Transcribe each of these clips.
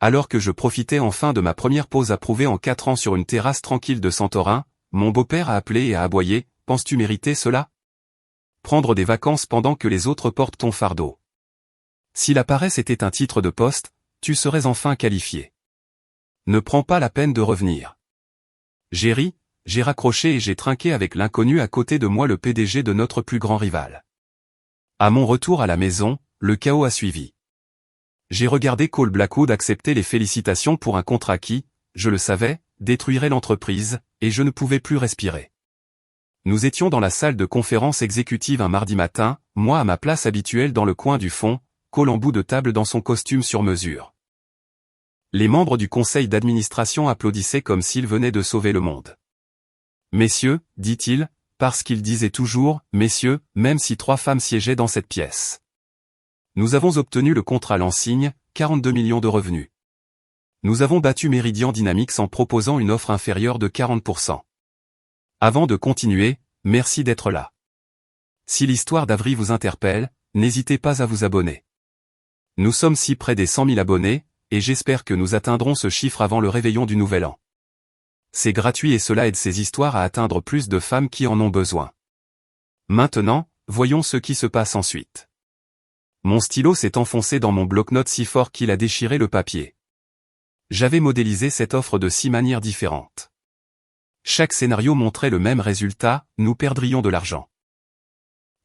Alors que je profitais enfin de ma première pause approuvée en 4 ans sur une terrasse tranquille de Santorin, mon beau-père a appelé et a aboyé, « Penses-tu mériter cela ? Prendre des vacances pendant que les autres portent ton fardeau. Si la paresse était un titre de poste, tu serais enfin qualifié. Ne prends pas la peine de revenir. » J'ai ri, j'ai raccroché et j'ai trinqué avec l'inconnu à côté de moi, le PDG de notre plus grand rival. À mon retour à la maison, le chaos a suivi. J'ai regardé Cole Blackwood accepter les félicitations pour un contrat qui, je le savais, détruirait l'entreprise, et je ne pouvais plus respirer. Nous étions dans la salle de conférence exécutive un mardi matin, moi à ma place habituelle dans le coin du fond, Cole en bout de table dans son costume sur mesure. Les membres du conseil d'administration applaudissaient comme s'ils venaient de sauver le monde. « Messieurs, dit-il, parce qu'il disait toujours « messieurs », même si 3 femmes siégeaient dans cette pièce. Nous avons obtenu le contrat Lansigne, 42 millions de revenus. Nous avons battu Meridian Dynamics en proposant une offre inférieure de 40%. Avant de continuer, merci d'être là. Si l'histoire d'Avry vous interpelle, n'hésitez pas à vous abonner. Nous sommes si près des 100 000 abonnés, et j'espère que nous atteindrons ce chiffre avant le réveillon du Nouvel An. C'est gratuit et cela aide ces histoires à atteindre plus de femmes qui en ont besoin. Maintenant, voyons ce qui se passe ensuite. Mon stylo s'est enfoncé dans mon bloc-notes si fort qu'il a déchiré le papier. J'avais modélisé cette offre de 6 manières différentes. Chaque scénario montrait le même résultat, nous perdrions de l'argent.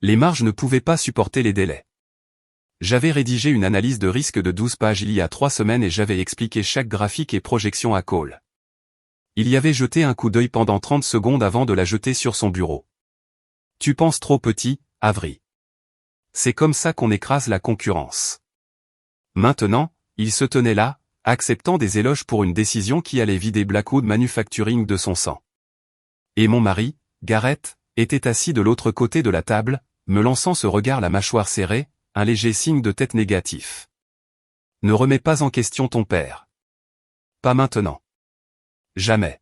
Les marges ne pouvaient pas supporter les délais. J'avais rédigé une analyse de risque de 12 pages il y a 3 semaines et j'avais expliqué chaque graphique et projection à Cole. Il y avait jeté un coup d'œil pendant 30 secondes avant de la jeter sur son bureau. « Tu penses trop petit, Avry. C'est comme ça qu'on écrase la concurrence. » Maintenant, il se tenait là, acceptant des éloges pour une décision qui allait vider Blackwood Manufacturing de son sang. Et mon mari, Gareth, était assis de l'autre côté de la table, me lançant ce regard la mâchoire serrée, un léger signe de tête négatif. « Ne remets pas en question ton père. Pas maintenant. Jamais. »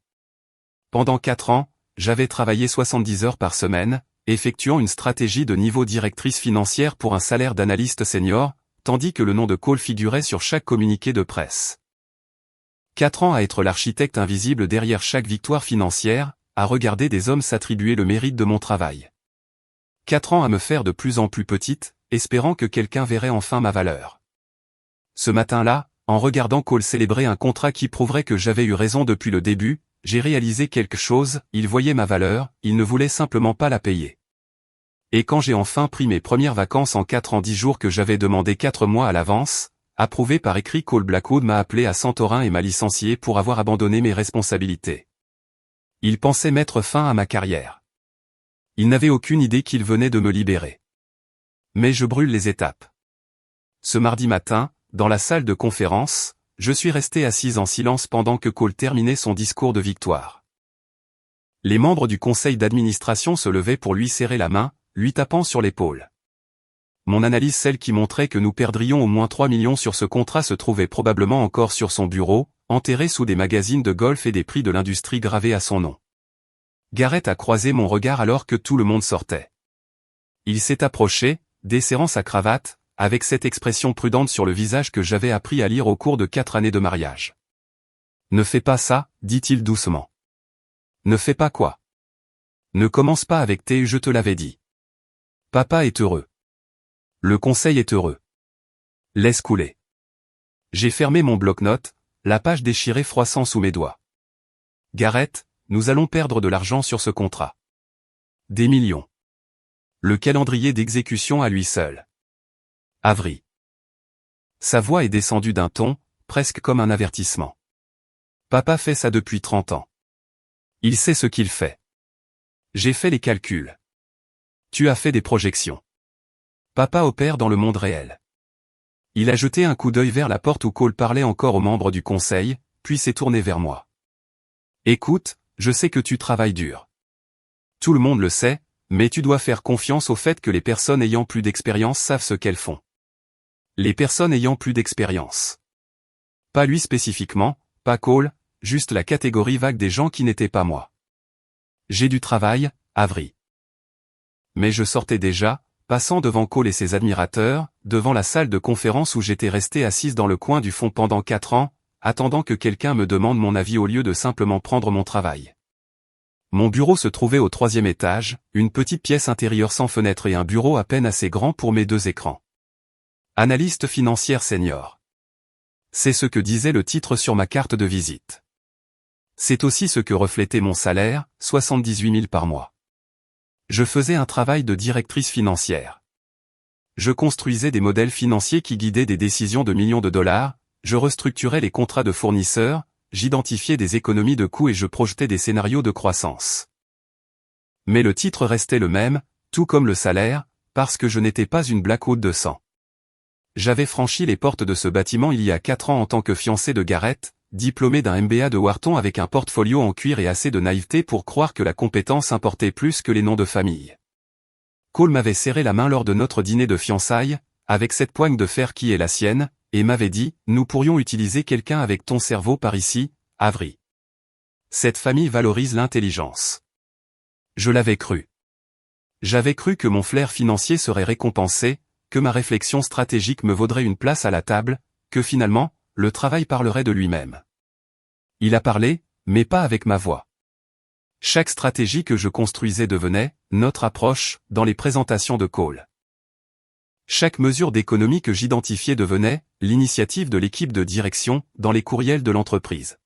Pendant 4 ans, j'avais travaillé 70 heures par semaine, effectuant une stratégie de niveau directrice financière pour un salaire d'analyste senior, tandis que le nom de Cole figurait sur chaque communiqué de presse. 4 ans à être l'architecte invisible derrière chaque victoire financière, à regarder des hommes s'attribuer le mérite de mon travail. 4 ans à me faire de plus en plus petite, espérant que quelqu'un verrait enfin ma valeur. Ce matin-là, en regardant Cole célébrer un contrat qui prouverait que j'avais eu raison depuis le début, j'ai réalisé quelque chose, il voyait ma valeur, il ne voulait simplement pas la payer. Et quand j'ai enfin pris mes premières vacances en 4 ans 10 jours que j'avais demandé 4 mois à l'avance, approuvé par écrit, Cole Blackwood m'a appelé à Santorin et m'a licencié pour avoir abandonné mes responsabilités. Il pensait mettre fin à ma carrière. Il n'avait aucune idée qu'il venait de me libérer. Mais je brûle les étapes. Ce mardi matin, dans la salle de conférence, je suis resté assise en silence pendant que Cole terminait son discours de victoire. Les membres du conseil d'administration se levaient pour lui serrer la main, lui tapant sur l'épaule. Mon analyse, celle qui montrait que nous perdrions au moins 3 millions sur ce contrat, se trouvait probablement encore sur son bureau, enterrée sous des magazines de golf et des prix de l'industrie gravés à son nom. Gareth a croisé mon regard alors que tout le monde sortait. Il s'est approché, desserrant sa cravate, avec cette expression prudente sur le visage que j'avais appris à lire au cours de 4 années de mariage. « Ne fais pas ça, dit-il doucement. »« Ne fais pas quoi ? » ?»« Ne commence pas avec tes « je te l'avais dit. » Papa est heureux. Le conseil est heureux. Laisse couler. J'ai fermé mon bloc-notes, la page déchirée froissant sous mes doigts. Gareth, nous allons perdre de l'argent sur ce contrat. Des millions. Le calendrier d'exécution à lui seul. Avry. Sa voix est descendue d'un ton, presque comme un avertissement. Papa fait ça depuis 30 ans. Il sait ce qu'il fait. J'ai fait les calculs. Tu as fait des projections. Papa opère dans le monde réel. Il a jeté un coup d'œil vers la porte où Cole parlait encore aux membres du conseil, puis s'est tourné vers moi. Écoute, je sais que tu travailles dur. Tout le monde le sait, mais tu dois faire confiance au fait que les personnes ayant plus d'expérience savent ce qu'elles font. Les personnes ayant plus d'expérience. Pas lui spécifiquement, pas Cole, juste la catégorie vague des gens qui n'étaient pas moi. J'ai du travail, Avry. Mais je sortais déjà, passant devant Cole et ses admirateurs, devant la salle de conférence où j'étais resté assise dans le coin du fond pendant 4 ans, attendant que quelqu'un me demande mon avis au lieu de simplement prendre mon travail. Mon bureau se trouvait au 3e étage, une petite pièce intérieure sans fenêtre et un bureau à peine assez grand pour mes 2 écrans. Analyste financière senior. C'est ce que disait le titre sur ma carte de visite. C'est aussi ce que reflétait mon salaire, 78 000 par mois. Je faisais un travail de directrice financière. Je construisais des modèles financiers qui guidaient des décisions de millions de dollars, je restructurais les contrats de fournisseurs, j'identifiais des économies de coûts et je projetais des scénarios de croissance. Mais le titre restait le même, tout comme le salaire, parce que je n'étais pas une Blackwood de sang. J'avais franchi les portes de ce bâtiment il y a 4 ans en tant que fiancé de Gareth, diplômé d'un MBA de Wharton avec un portfolio en cuir et assez de naïveté pour croire que la compétence importait plus que les noms de famille. Cole m'avait serré la main lors de notre dîner de fiançailles, avec cette poigne de fer qui est la sienne, et m'avait dit « Nous pourrions utiliser quelqu'un avec ton cerveau par ici, Avery. Cette famille valorise l'intelligence. » Je l'avais cru. J'avais cru que mon flair financier serait récompensé, que ma réflexion stratégique me vaudrait une place à la table, que finalement, le travail parlerait de lui-même. Il a parlé, mais pas avec ma voix. Chaque stratégie que je construisais devenait, notre approche, dans les présentations de Cole. Chaque mesure d'économie que j'identifiais devenait, l'initiative de l'équipe de direction, dans les courriels de l'entreprise.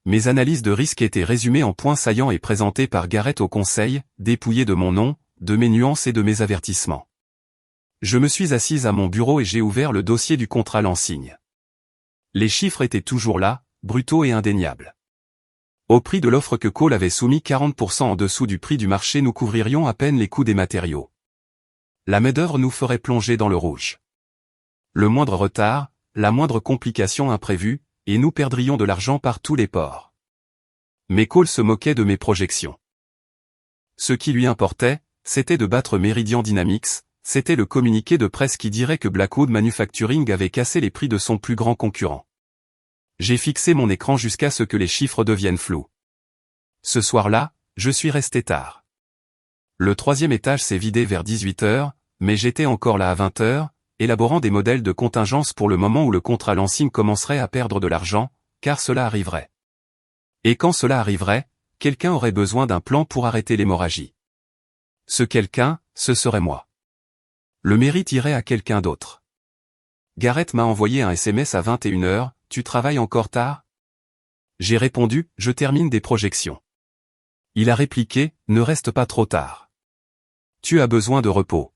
Mes analyses de risque étaient résumées en points saillants et présentées par Gareth au conseil, dépouillées de mon nom, de mes nuances et de mes avertissements. Je me suis assise à mon bureau et j'ai ouvert le dossier du contrat Lansing. Les chiffres étaient toujours là, brutaux et indéniables. Au prix de l'offre que Cole avait soumis 40% en dessous du prix du marché, nous couvririons à peine les coûts des matériaux. La main-d'œuvre nous ferait plonger dans le rouge. Le moindre retard, la moindre complication imprévue, et nous perdrions de l'argent par tous les ports. Mais Cole se moquait de mes projections. Ce qui lui importait, c'était de battre Meridian Dynamics, c'était le communiqué de presse qui dirait que Blackwood Manufacturing avait cassé les prix de son plus grand concurrent. J'ai fixé mon écran jusqu'à ce que les chiffres deviennent flous. Ce soir-là, je suis resté tard. Le 3e étage s'est vidé vers 18 h, mais j'étais encore là à 20 h, élaborant des modèles de contingence pour le moment où le contrat Lansing commencerait à perdre de l'argent, car cela arriverait. Et quand cela arriverait, quelqu'un aurait besoin d'un plan pour arrêter l'hémorragie. Ce quelqu'un, ce serait moi. Le mérite irait à quelqu'un d'autre. Gareth m'a envoyé un SMS à 21 h, « Tu travailles encore tard ?» J'ai répondu, « Je termine des projections. » Il a répliqué, « Ne reste pas trop tard. Tu as besoin de repos. »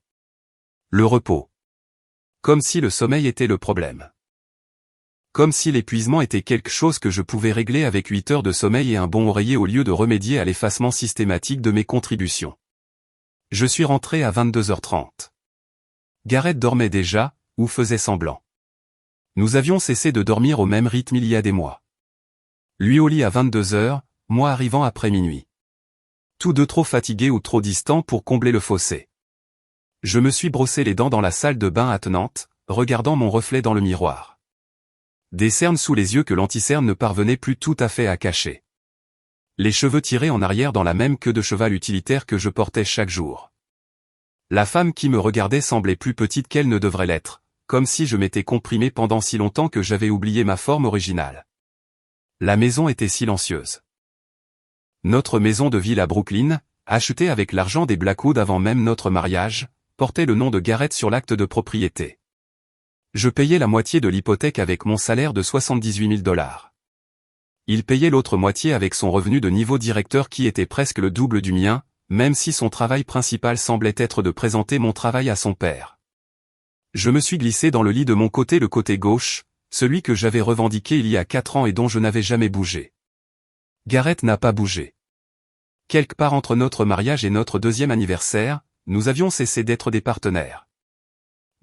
Le repos. Comme si le sommeil était le problème. Comme si l'épuisement était quelque chose que je pouvais régler avec 8 heures de sommeil et un bon oreiller au lieu de remédier à l'effacement systématique de mes contributions. Je suis rentré à 22 h 30. Gareth dormait déjà, ou faisait semblant. Nous avions cessé de dormir au même rythme il y a des mois. Lui au lit à 22 h, moi arrivant après minuit. Tous deux trop fatigués ou trop distants pour combler le fossé. Je me suis brossé les dents dans la salle de bain attenante, regardant mon reflet dans le miroir. Des cernes sous les yeux que l'anticerne ne parvenait plus tout à fait à cacher. Les cheveux tirés en arrière dans la même queue de cheval utilitaire que je portais chaque jour. La femme qui me regardait semblait plus petite qu'elle ne devrait l'être, comme si je m'étais comprimé pendant si longtemps que j'avais oublié ma forme originale. La maison était silencieuse. Notre maison de ville à Brooklyn, achetée avec l'argent des Blackwood avant même notre mariage, portait le nom de Gareth sur l'acte de propriété. Je payais la moitié de l'hypothèque avec mon salaire de 78 000 $. Il payait l'autre moitié avec son revenu de niveau directeur qui était presque le double du mien, même si son travail principal semblait être de présenter mon travail à son père. Je me suis glissé dans le lit de mon côté, le côté gauche, celui que j'avais revendiqué il y a 4 ans et dont je n'avais jamais bougé. Gareth n'a pas bougé. Quelque part entre notre mariage et notre 2e anniversaire, nous avions cessé d'être des partenaires.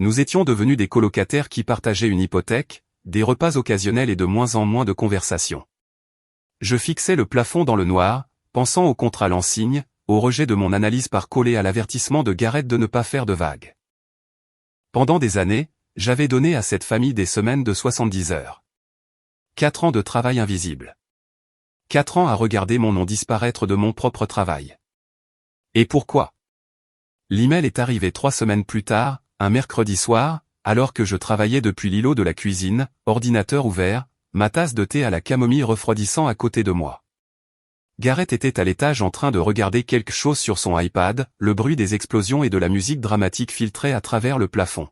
Nous étions devenus des colocataires qui partageaient une hypothèque, des repas occasionnels et de moins en moins de conversations. Je fixais le plafond dans le noir, pensant au contrat Lansing, au rejet de mon analyse par Cole et à l'avertissement de Gareth de ne pas faire de vagues. Pendant des années, j'avais donné à cette famille des semaines de 70 heures. 4 ans de travail invisible. 4 ans à regarder mon nom disparaître de mon propre travail. Et pourquoi? L'email est arrivé 3 semaines plus tard, un mercredi soir, alors que je travaillais depuis l'îlot de la cuisine, ordinateur ouvert, ma tasse de thé à la camomille refroidissant à côté de moi. Gareth était à l'étage en train de regarder quelque chose sur son iPad, le bruit des explosions et de la musique dramatique filtrait à travers le plafond.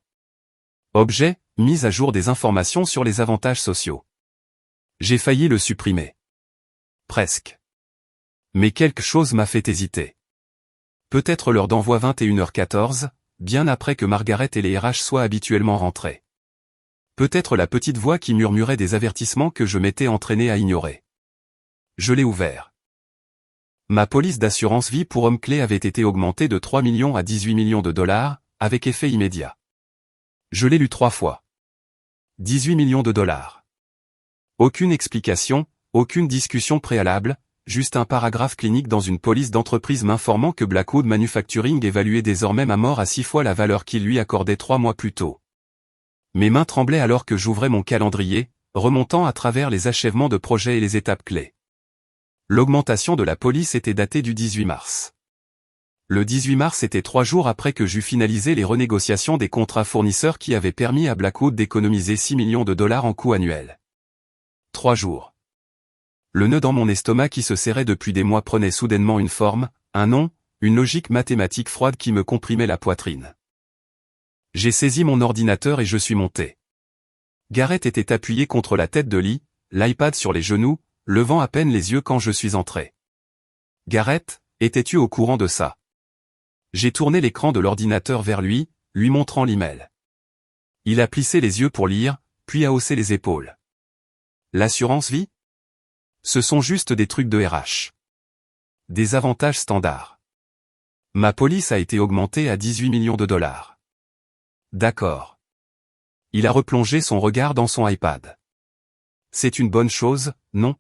Objet, mise à jour des informations sur les avantages sociaux. J'ai failli le supprimer. Presque. Mais quelque chose m'a fait hésiter. Peut-être l'heure d'envoi 21h14, bien après que Margaret et les RH soient habituellement rentrés. Peut-être la petite voix qui murmurait des avertissements que je m'étais entraîné à ignorer. Je l'ai ouvert. Ma police d'assurance vie pour homme clé avait été augmentée de 3 millions à 18 millions de dollars, avec effet immédiat. Je l'ai lu 3 fois. 18 millions de dollars. Aucune explication, aucune discussion préalable, juste un paragraphe clinique dans une police d'entreprise m'informant que Blackwood Manufacturing évaluait désormais ma mort à 6 fois la valeur qu'il lui accordait 3 mois plus tôt. Mes mains tremblaient alors que j'ouvrais mon calendrier, remontant à travers les achèvements de projets et les étapes clés. L'augmentation de la police était datée du 18 mars. Le 18 mars était 3 jours après que j'eus finalisé les renégociations des contrats fournisseurs qui avaient permis à Blackwood d'économiser 6 millions de dollars en coûts annuels. 3 jours. Le nœud dans mon estomac qui se serrait depuis des mois prenait soudainement une forme, un nom, une logique mathématique froide qui me comprimait la poitrine. J'ai saisi mon ordinateur et je suis monté. Gareth était appuyé contre la tête de lit, l'iPad sur les genoux, levant à peine les yeux quand je suis entré. Gareth, étais-tu au courant de ça? J'ai tourné l'écran de l'ordinateur vers lui, lui montrant l'email. Il a plissé les yeux pour lire, puis a haussé les épaules. L'assurance vie? Ce sont juste des trucs de RH. Des avantages standards. Ma police a été augmentée à 18 millions de dollars. D'accord. Il a replongé son regard dans son iPad. C'est une bonne chose, non?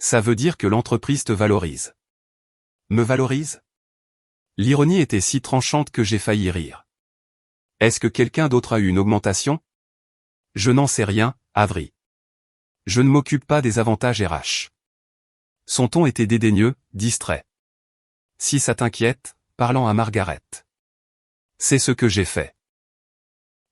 Ça veut dire que l'entreprise te valorise. Me valorise? L'ironie était si tranchante que j'ai failli rire. Est-ce que quelqu'un d'autre a eu une augmentation? Je n'en sais rien, Avery. Je ne m'occupe pas des avantages RH. Son ton était dédaigneux, distrait. Si ça t'inquiète, parlant à Margaret. C'est ce que j'ai fait.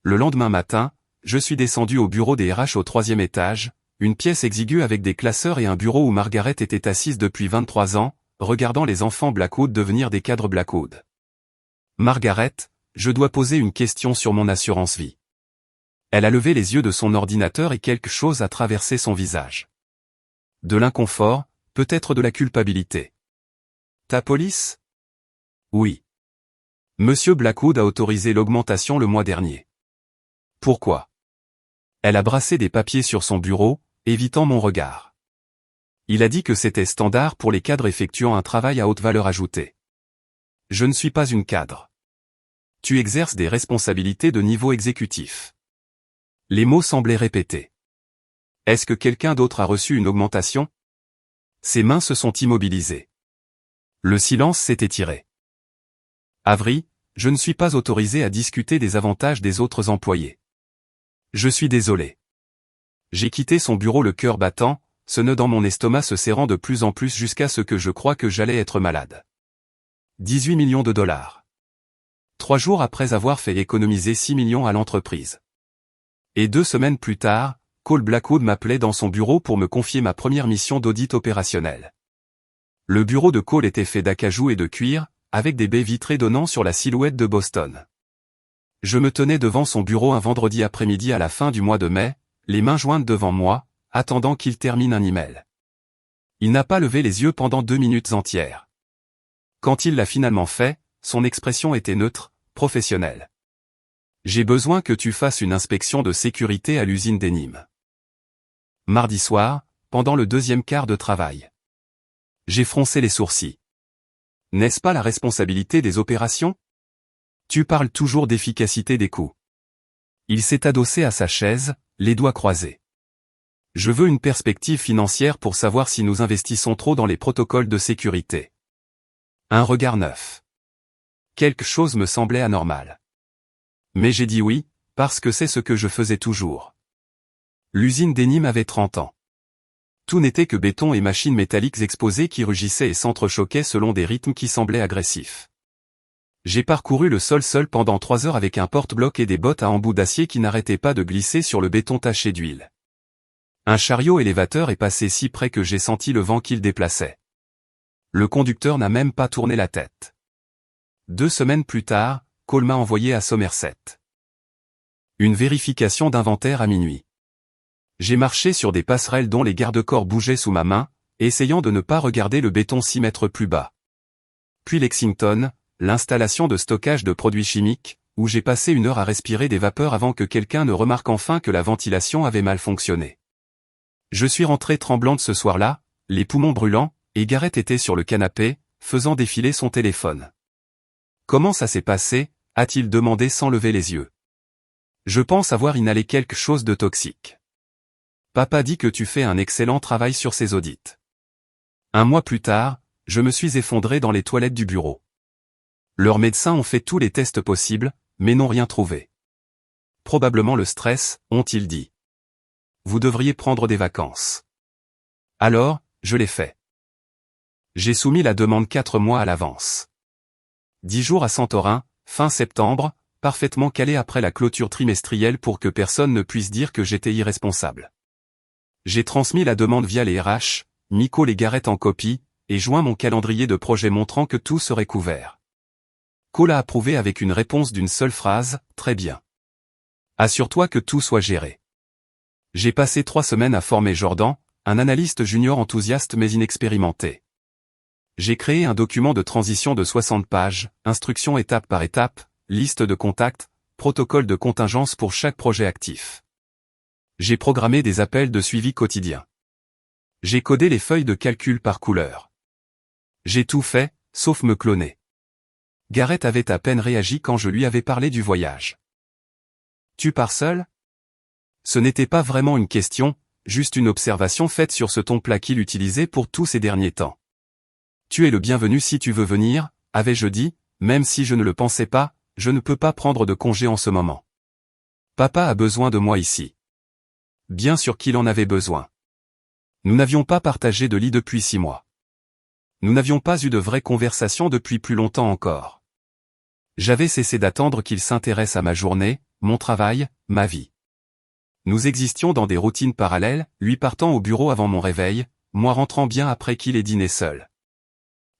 Le lendemain matin, je suis descendu au bureau des RH au 3e étage, une pièce exiguë avec des classeurs et un bureau où Margaret était assise depuis 23 ans, regardant les enfants Blackwood devenir des cadres Blackwood. Margaret, je dois poser une question sur mon assurance vie. Elle a levé les yeux de son ordinateur et quelque chose a traversé son visage. De l'inconfort, peut-être de la culpabilité. Ta police? Oui. Monsieur Blackwood a autorisé l'augmentation le mois dernier. Pourquoi? Elle a brassé des papiers sur son bureau, évitant mon regard. Il a dit que c'était standard pour les cadres effectuant un travail à haute valeur ajoutée. Je ne suis pas une cadre. Tu exerces des responsabilités de niveau exécutif. Les mots semblaient répétés. Est-ce que quelqu'un d'autre a reçu une augmentation? Ses mains se sont immobilisées. Le silence s'est étiré. Avery, je ne suis pas autorisé à discuter des avantages des autres employés. Je suis désolé. J'ai quitté son bureau le cœur battant, ce nœud dans mon estomac se serrant de plus en plus jusqu'à ce que je croie que j'allais être malade. 18 millions de dollars. 3 jours après avoir fait économiser 6 millions à l'entreprise. Et 2 semaines plus tard, Cole Blackwood m'appelait dans son bureau pour me confier ma première mission d'audit opérationnel. Le bureau de Cole était fait d'acajou et de cuir, avec des baies vitrées donnant sur la silhouette de Boston. Je me tenais devant son bureau un vendredi après-midi à la fin du mois de mai, les mains jointes devant moi, attendant qu'il termine un email. Il n'a pas levé les yeux pendant 2 minutes entières. Quand il l'a finalement fait, son expression était neutre, professionnelle. J'ai besoin que tu fasses une inspection de sécurité à l'usine des Nîmes. Mardi soir, pendant le 2e quart de travail. J'ai froncé les sourcils. N'est-ce pas la responsabilité des opérations? Tu parles toujours d'efficacité des coûts. Il s'est adossé à sa chaise, les doigts croisés. Je veux une perspective financière pour savoir si nous investissons trop dans les protocoles de sécurité. Un regard neuf. Quelque chose me semblait anormal. Mais j'ai dit oui, parce que c'est ce que je faisais toujours. L'usine des Nîmes avait 30 ans. Tout n'était que béton et machines métalliques exposées qui rugissaient et s'entrechoquaient selon des rythmes qui semblaient agressifs. J'ai parcouru le sol seul pendant 3 heures avec un porte-bloc et des bottes à embout d'acier qui n'arrêtaient pas de glisser sur le béton taché d'huile. Un chariot élévateur est passé si près que j'ai senti le vent qu'il déplaçait. Le conducteur n'a même pas tourné la tête. 2 semaines plus tard, Cole m'a envoyé à Somerset. Une vérification d'inventaire à minuit. J'ai marché sur des passerelles dont les garde-corps bougeaient sous ma main, essayant de ne pas regarder le béton 6 mètres plus bas. Puis Lexington, l'installation de stockage de produits chimiques, où j'ai passé 1 heure à respirer des vapeurs avant que quelqu'un ne remarque enfin que la ventilation avait mal fonctionné. Je suis rentré tremblante ce soir-là, les poumons brûlants, et Garrett était sur le canapé, faisant défiler son téléphone. « Comment ça s'est passé ?» a-t-il demandé sans lever les yeux. « Je pense avoir inhalé quelque chose de toxique. Papa dit que tu fais un excellent travail sur ces audits. » 1 mois plus tard, je me suis effondré dans les toilettes du bureau. Leurs médecins ont fait tous les tests possibles, mais n'ont rien trouvé. Probablement le stress, ont-ils dit. Vous devriez prendre des vacances. Alors, je l'ai fait. J'ai soumis la demande 4 mois à l'avance. 10 jours à Santorin, fin septembre, parfaitement calé après la clôture trimestrielle pour que personne ne puisse dire que j'étais irresponsable. J'ai transmis la demande via les RH, mis Cole et Garrett en copie, et joint mon calendrier de projet montrant que tout serait couvert. Cole a approuvé avec une réponse d'une seule phrase, « Très bien. Assure-toi que tout soit géré. » J'ai passé 3 semaines à former Jordan, un analyste junior enthousiaste mais inexpérimenté. J'ai créé un document de transition de 60 pages, instructions étape par étape, liste de contacts, protocole de contingence pour chaque projet actif. J'ai programmé des appels de suivi quotidien. J'ai codé les feuilles de calcul par couleur. J'ai tout fait, sauf me cloner. Garrett avait à peine réagi quand je lui avais parlé du voyage. « Tu pars seul ?» Ce n'était pas vraiment une question, juste une observation faite sur ce ton plat qu'il utilisait pour tous ces derniers temps. « Tu es le bienvenu si tu veux venir, » avais-je dit, même si je ne le pensais pas, je ne peux pas prendre de congé en ce moment. Papa a besoin de moi ici. Bien sûr qu'il en avait besoin. Nous n'avions pas partagé de lit depuis 6 mois. Nous n'avions pas eu de vraie conversation depuis plus longtemps encore. J'avais cessé d'attendre qu'il s'intéresse à ma journée, mon travail, ma vie. Nous existions dans des routines parallèles, lui partant au bureau avant mon réveil, moi rentrant bien après qu'il ait dîné seul.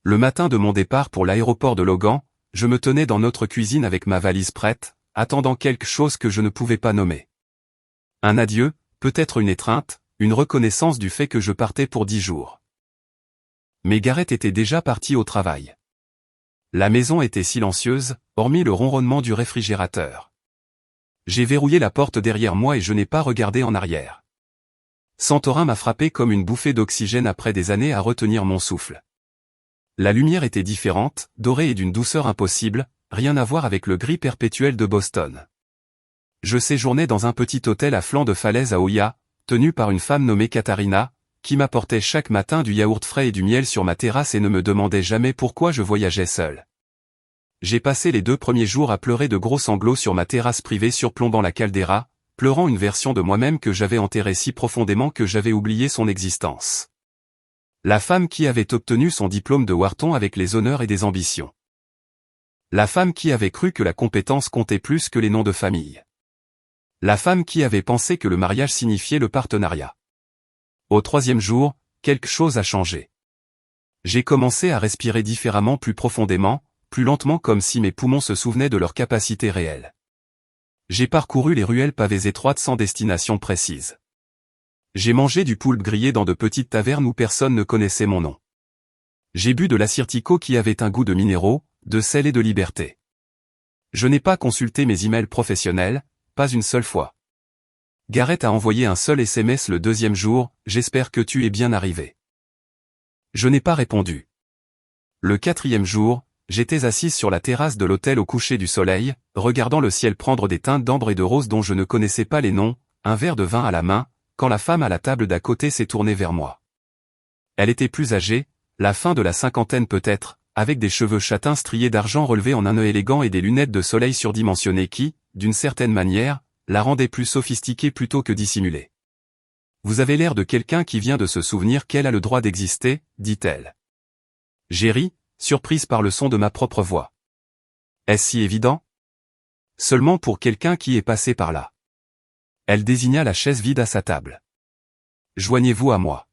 Le matin de mon départ pour l'aéroport de Logan, je me tenais dans notre cuisine avec ma valise prête, attendant quelque chose que je ne pouvais pas nommer. Un adieu, peut-être une étreinte, une reconnaissance du fait que je partais pour 10 jours. Mais Garrett était déjà parti au travail. La maison était silencieuse, hormis le ronronnement du réfrigérateur. J'ai verrouillé la porte derrière moi et je n'ai pas regardé en arrière. Santorin m'a frappé comme une bouffée d'oxygène après des années à retenir mon souffle. La lumière était différente, dorée et d'une douceur impossible, rien à voir avec le gris perpétuel de Boston. Je séjournais dans un petit hôtel à flanc de falaise à Oya, tenu par une femme nommée Katharina, qui m'apportait chaque matin du yaourt frais et du miel sur ma terrasse et ne me demandait jamais pourquoi je voyageais seul. J'ai passé les 2 premiers jours à pleurer de gros sanglots sur ma terrasse privée surplombant la caldeira, pleurant une version de moi-même que j'avais enterrée si profondément que j'avais oublié son existence. La femme qui avait obtenu son diplôme de Wharton avec les honneurs et des ambitions. La femme qui avait cru que la compétence comptait plus que les noms de famille. La femme qui avait pensé que le mariage signifiait le partenariat. Au 3e jour, quelque chose a changé. J'ai commencé à respirer différemment, plus profondément, plus lentement, comme si mes poumons se souvenaient de leur capacité réelle. J'ai parcouru les ruelles pavées étroites sans destination précise. J'ai mangé du poulpe grillé dans de petites tavernes où personne ne connaissait mon nom. J'ai bu de l'assyrtiko qui avait un goût de minéraux, de sel et de liberté. Je n'ai pas consulté mes emails professionnels, pas une seule fois. Garrett a envoyé un seul SMS le 2e jour, « J'espère que tu es bien arrivé. » Je n'ai pas répondu. Le 4e jour, j'étais assise sur la terrasse de l'hôtel au coucher du soleil, regardant le ciel prendre des teintes d'ambre et de rose dont je ne connaissais pas les noms, un verre de vin à la main, quand la femme à la table d'à côté s'est tournée vers moi. Elle était plus âgée, la fin de la 50aine peut-être, avec des cheveux châtains striés d'argent relevés en un nœud élégant et des lunettes de soleil surdimensionnées qui, d'une certaine manière, la rendaient plus sophistiquée plutôt que dissimulée. « Vous avez l'air de quelqu'un qui vient de se souvenir qu'elle a le droit d'exister, » dit-elle. J'ai ri, surprise par le son de ma propre voix. Est-ce si évident? Seulement pour quelqu'un qui est passé par là. Elle désigna la chaise vide à sa table. Joignez-vous à moi.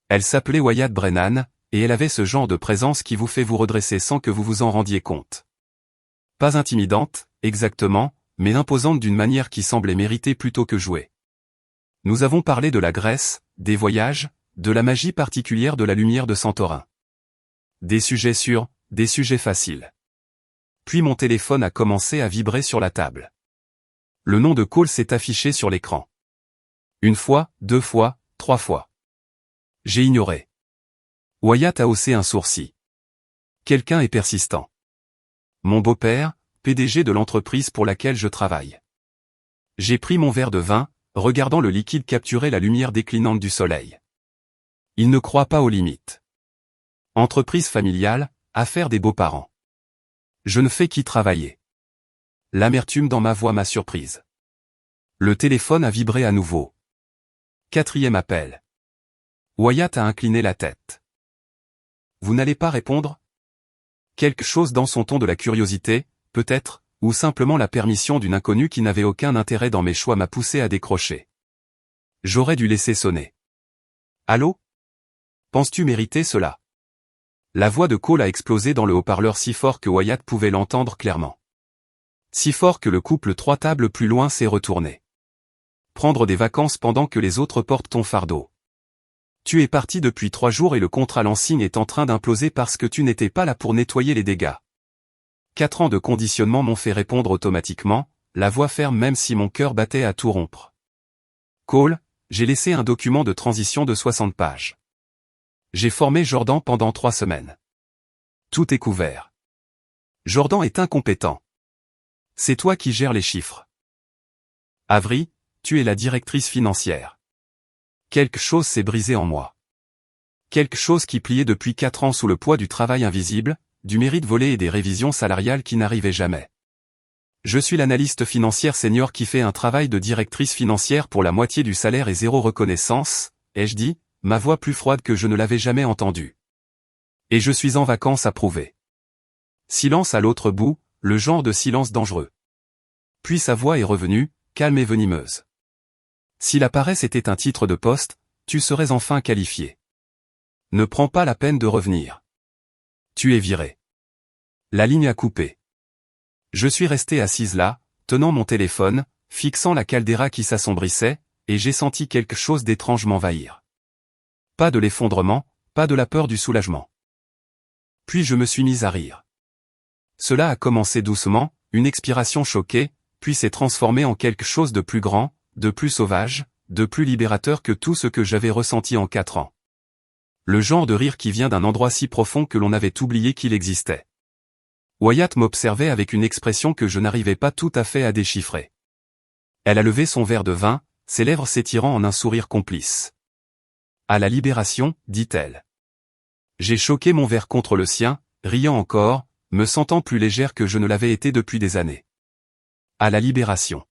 Elle s'appelait Wyatt Brennan, et elle avait ce genre de présence qui vous fait vous redresser sans que vous vous en rendiez compte. Pas intimidante, exactement, mais imposante d'une manière qui semblait mériter plutôt que jouer. Nous avons parlé de la Grèce, des voyages, de la magie particulière de la lumière de Santorin. Des sujets sûrs, des sujets faciles. Puis mon téléphone a commencé à vibrer sur la table. Le nom de Cole s'est affiché sur l'écran. Une fois, 2 fois, 3 fois. J'ai ignoré. Wyatt a haussé un sourcil. Quelqu'un est persistant. Mon beau-père, PDG de l'entreprise pour laquelle je travaille. J'ai pris mon verre de vin, regardant le liquide capturer la lumière déclinante du soleil. Il ne croit pas aux limites. Entreprise familiale, affaire des beaux-parents. Je ne fais qu'y travailler. L'amertume dans ma voix m'a surprise. Le téléphone a vibré à nouveau. 4e appel. Wyatt a incliné la tête. Vous n'allez pas répondre? Quelque chose dans son ton de la curiosité, peut-être, ou simplement la permission d'une inconnue qui n'avait aucun intérêt dans mes choix m'a poussé à décrocher. J'aurais dû laisser sonner. Allô? Penses-tu mériter cela? La voix de Cole a explosé dans le haut-parleur si fort que Wyatt pouvait l'entendre clairement. Si fort que le couple 3 tables plus loin s'est retourné. Prendre des vacances pendant que les autres portent ton fardeau. Tu es parti depuis 3 jours et le contrat Lansing est en train d'imploser parce que tu n'étais pas là pour nettoyer les dégâts. 4 ans de conditionnement m'ont fait répondre automatiquement, la voix ferme même si mon cœur battait à tout rompre. Cole, j'ai laissé un document de transition de 60 pages. J'ai formé Jordan pendant 3 semaines. Tout est couvert. Jordan est incompétent. C'est toi qui gères les chiffres. Avery, tu es la directrice financière. Quelque chose s'est brisé en moi. Quelque chose qui pliait depuis 4 ans sous le poids du travail invisible, du mérite volé et des révisions salariales qui n'arrivaient jamais. Je suis l'analyste financière senior qui fait un travail de directrice financière pour la moitié du salaire et 0 reconnaissance, ai-je dit, ma voix plus froide que je ne l'avais jamais entendue. Et je suis en vacances à prouver. Silence à l'autre bout, le genre de silence dangereux. Puis sa voix est revenue, calme et venimeuse. Si la paresse était un titre de poste, tu serais enfin qualifié. Ne prends pas la peine de revenir. Tu es viré. La ligne a coupé. Je suis resté assise là, tenant mon téléphone, fixant la caldeira qui s'assombrissait, et j'ai senti quelque chose d'étrange m'envahir. Pas de l'effondrement, pas de la peur du soulagement. Puis je me suis mise à rire. Cela a commencé doucement, une expiration choquée, puis s'est transformé en quelque chose de plus grand, de plus sauvage, de plus libérateur que tout ce que j'avais ressenti en 4 ans. Le genre de rire qui vient d'un endroit si profond que l'on avait oublié qu'il existait. Wyatt m'observait avec une expression que je n'arrivais pas tout à fait à déchiffrer. Elle a levé son verre de vin, ses lèvres s'étirant en un sourire complice. À la libération, dit-elle. J'ai choqué mon verre contre le sien, riant encore, me sentant plus légère que je ne l'avais été depuis des années. À la libération.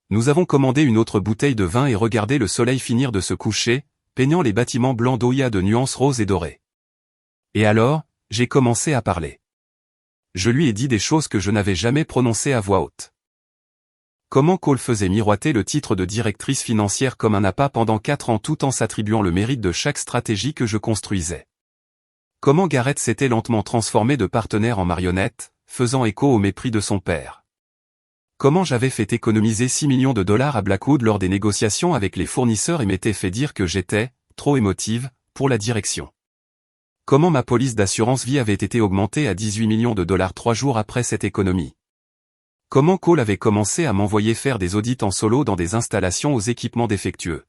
Nous avons commandé une autre bouteille de vin et regardé le soleil finir de se coucher, peignant les bâtiments blancs d'Oya de nuances roses et dorées. Et alors, j'ai commencé à parler. Je lui ai dit des choses que je n'avais jamais prononcées à voix haute. Comment Cole faisait miroiter le titre de directrice financière comme un appât pendant 4 ans tout en s'attribuant le mérite de chaque stratégie que je construisais. Comment Garrett s'était lentement transformé de partenaire en marionnette, faisant écho au mépris de son père. Comment j'avais fait économiser 6 millions de dollars à Blackwood lors des négociations avec les fournisseurs et m'étais fait dire que j'étais, trop émotive, pour la direction. Comment ma police d'assurance vie avait été augmentée à 18 millions de dollars 3 jours après cette économie. Comment Cole avait commencé à m'envoyer faire des audits en solo dans des installations aux équipements défectueux.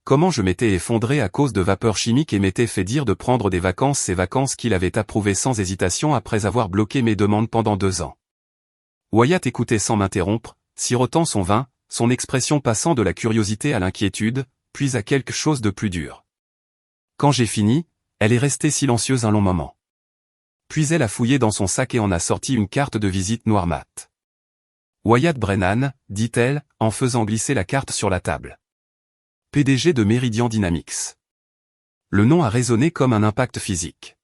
Comment je m'étais effondré à cause de vapeurs chimiques et m'étais fait dire de prendre des vacances, ces vacances qu'il avait approuvées sans hésitation après avoir bloqué mes demandes pendant 2 ans. Wyatt écoutait sans m'interrompre, sirotant son vin, son expression passant de la curiosité à l'inquiétude, puis à quelque chose de plus dur. Quand j'ai fini, elle est restée silencieuse un long moment. Puis elle a fouillé dans son sac et en a sorti une carte de visite noire mat. Wyatt Brennan, dit-elle, en faisant glisser la carte sur la table. PDG de Meridian Dynamics. Le nom a résonné comme un impact physique.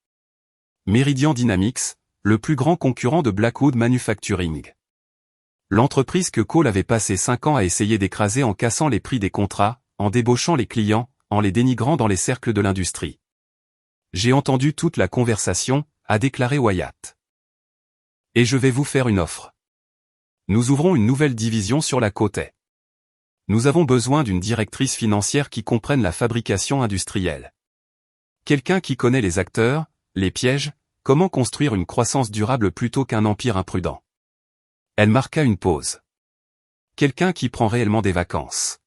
Meridian Dynamics, le plus grand concurrent de Blackwood Manufacturing. L'entreprise que Cole avait passé 5 ans à essayer d'écraser en cassant les prix des contrats, en débauchant les clients, en les dénigrant dans les cercles de l'industrie. J'ai entendu toute la conversation, a déclaré Wyatt. Et je vais vous faire une offre. Nous ouvrons une nouvelle division sur la côte est. Nous avons besoin d'une directrice financière qui comprenne la fabrication industrielle. Quelqu'un qui connaît les acteurs, les pièges, comment construire une croissance durable plutôt qu'un empire imprudent. Elle marqua une pause. Quelqu'un qui prend réellement des vacances.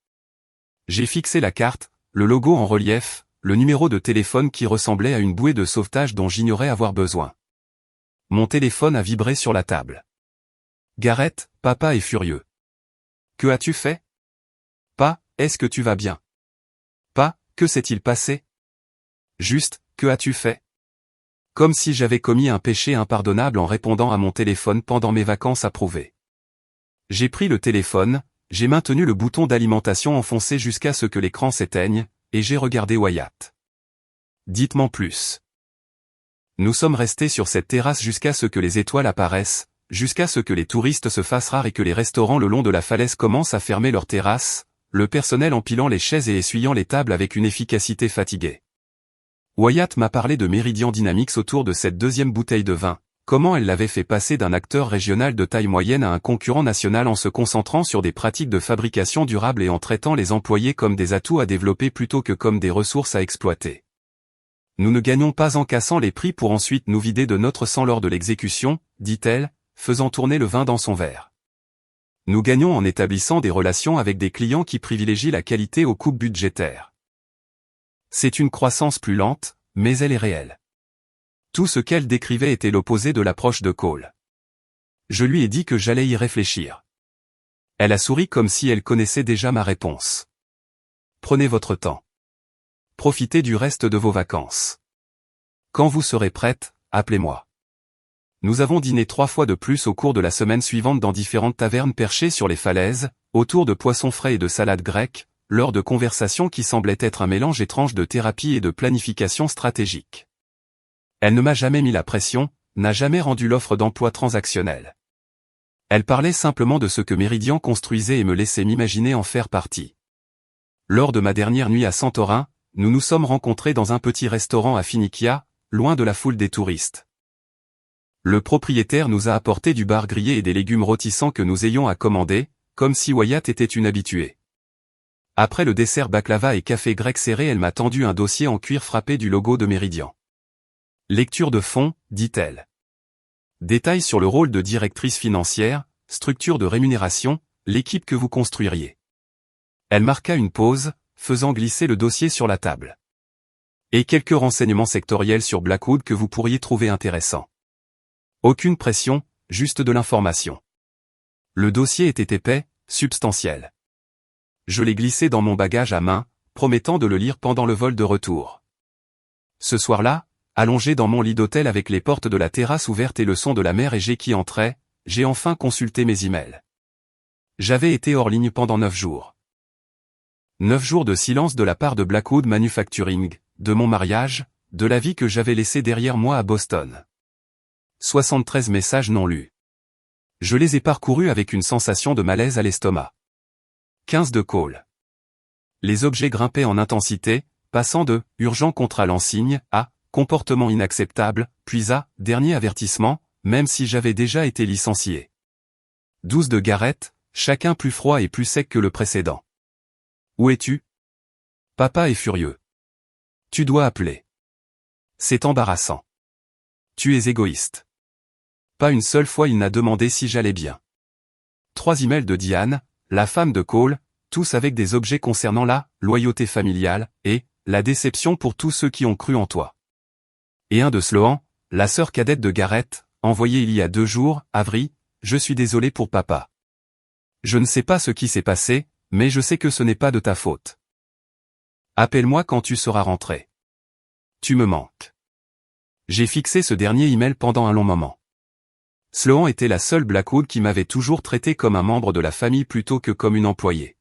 J'ai fixé la carte, le logo en relief, le numéro de téléphone qui ressemblait à une bouée de sauvetage dont j'ignorais avoir besoin. Mon téléphone a vibré sur la table. Garrett, papa est furieux. Que as-tu fait? Pas, est-ce que tu vas bien? Pas, que s'est-il passé? Juste, que as-tu fait? Comme si j'avais commis un péché impardonnable en répondant à mon téléphone pendant mes vacances approuvées. J'ai pris le téléphone, j'ai maintenu le bouton d'alimentation enfoncé jusqu'à ce que l'écran s'éteigne, et j'ai regardé Wyatt. Dites-moi plus. Nous sommes restés sur cette terrasse jusqu'à ce que les étoiles apparaissent, jusqu'à ce que les touristes se fassent rares et que les restaurants le long de la falaise commencent à fermer leurs terrasses, le personnel empilant les chaises et essuyant les tables avec une efficacité fatiguée. Wyatt m'a parlé de Meridian Dynamics autour de cette deuxième bouteille de vin, comment elle l'avait fait passer d'un acteur régional de taille moyenne à un concurrent national en se concentrant sur des pratiques de fabrication durable et en traitant les employés comme des atouts à développer plutôt que comme des ressources à exploiter. Nous ne gagnons pas en cassant les prix pour ensuite nous vider de notre sang lors de l'exécution, dit-elle, faisant tourner le vin dans son verre. Nous gagnons en établissant des relations avec des clients qui privilégient la qualité aux coupes budgétaires. C'est une croissance plus lente, mais elle est réelle. Tout ce qu'elle décrivait était l'opposé de l'approche de Cole. Je lui ai dit que j'allais y réfléchir. Elle a souri comme si elle connaissait déjà ma réponse. Prenez votre temps. Profitez du reste de vos vacances. Quand vous serez prête, appelez-moi. Nous avons dîné 3 fois de plus au cours de la semaine suivante dans différentes tavernes perchées sur les falaises, autour de poissons frais et de salades grecques, lors de conversations qui semblaient être un mélange étrange de thérapie et de planification stratégique. Elle ne m'a jamais mis la pression, n'a jamais rendu l'offre d'emploi transactionnelle. Elle parlait simplement de ce que Meridian construisait et me laissait m'imaginer en faire partie. Lors de ma dernière nuit à Santorin, nous nous sommes rencontrés dans un petit restaurant à Phoenicia, loin de la foule des touristes. Le propriétaire nous a apporté du bar grillé et des légumes rôtissants que nous ayons à commander, comme si Wyatt était une habituée. Après le dessert baklava et café grec serré, elle m'a tendu un dossier en cuir frappé du logo de Meridian. Lecture de fond, dit-elle. Détails sur le rôle de directrice financière, structure de rémunération, l'équipe que vous construiriez. Elle marqua une pause, faisant glisser le dossier sur la table. Et quelques renseignements sectoriels sur Blackwood que vous pourriez trouver intéressants. Aucune pression, juste de l'information. Le dossier était épais, substantiel. Je l'ai glissé dans mon bagage à main, promettant de le lire pendant le vol de retour. Ce soir-là, allongé dans mon lit d'hôtel avec les portes de la terrasse ouvertes et le son de la mer égée qui entrait, j'ai enfin consulté mes emails. J'avais été hors ligne pendant 9 jours. 9 jours de silence de la part de Blackwood Manufacturing, de mon mariage, de la vie que j'avais laissée derrière moi à Boston. 73 messages non lus. Je les ai parcourus avec une sensation de malaise à l'estomac. 15 de call. Les objets grimpaient en intensité, passant de « urgent contrat l'ensigne » à « comportement inacceptable », puis à « dernier avertissement », même si j'avais déjà été licencié. 12 de Garrett, chacun plus froid et plus sec que le précédent. Où es-tu? Papa est furieux. Tu dois appeler. C'est embarrassant. Tu es égoïste. Pas une seule fois il n'a demandé si j'allais bien. 3 emails de Diane, la femme de Cole, tous avec des objets concernant la loyauté familiale et la déception pour tous ceux qui ont cru en toi. Et un de Sloan, la sœur cadette de Garrett, envoyé il y a 2 jours, Avery, je suis désolé pour papa. Je ne sais pas ce qui s'est passé, mais je sais que ce n'est pas de ta faute. Appelle-moi quand tu seras rentré. Tu me manques. J'ai fixé ce dernier email pendant un long moment. Sloan était la seule Blackwood qui m'avait toujours traité comme un membre de la famille plutôt que comme une employée.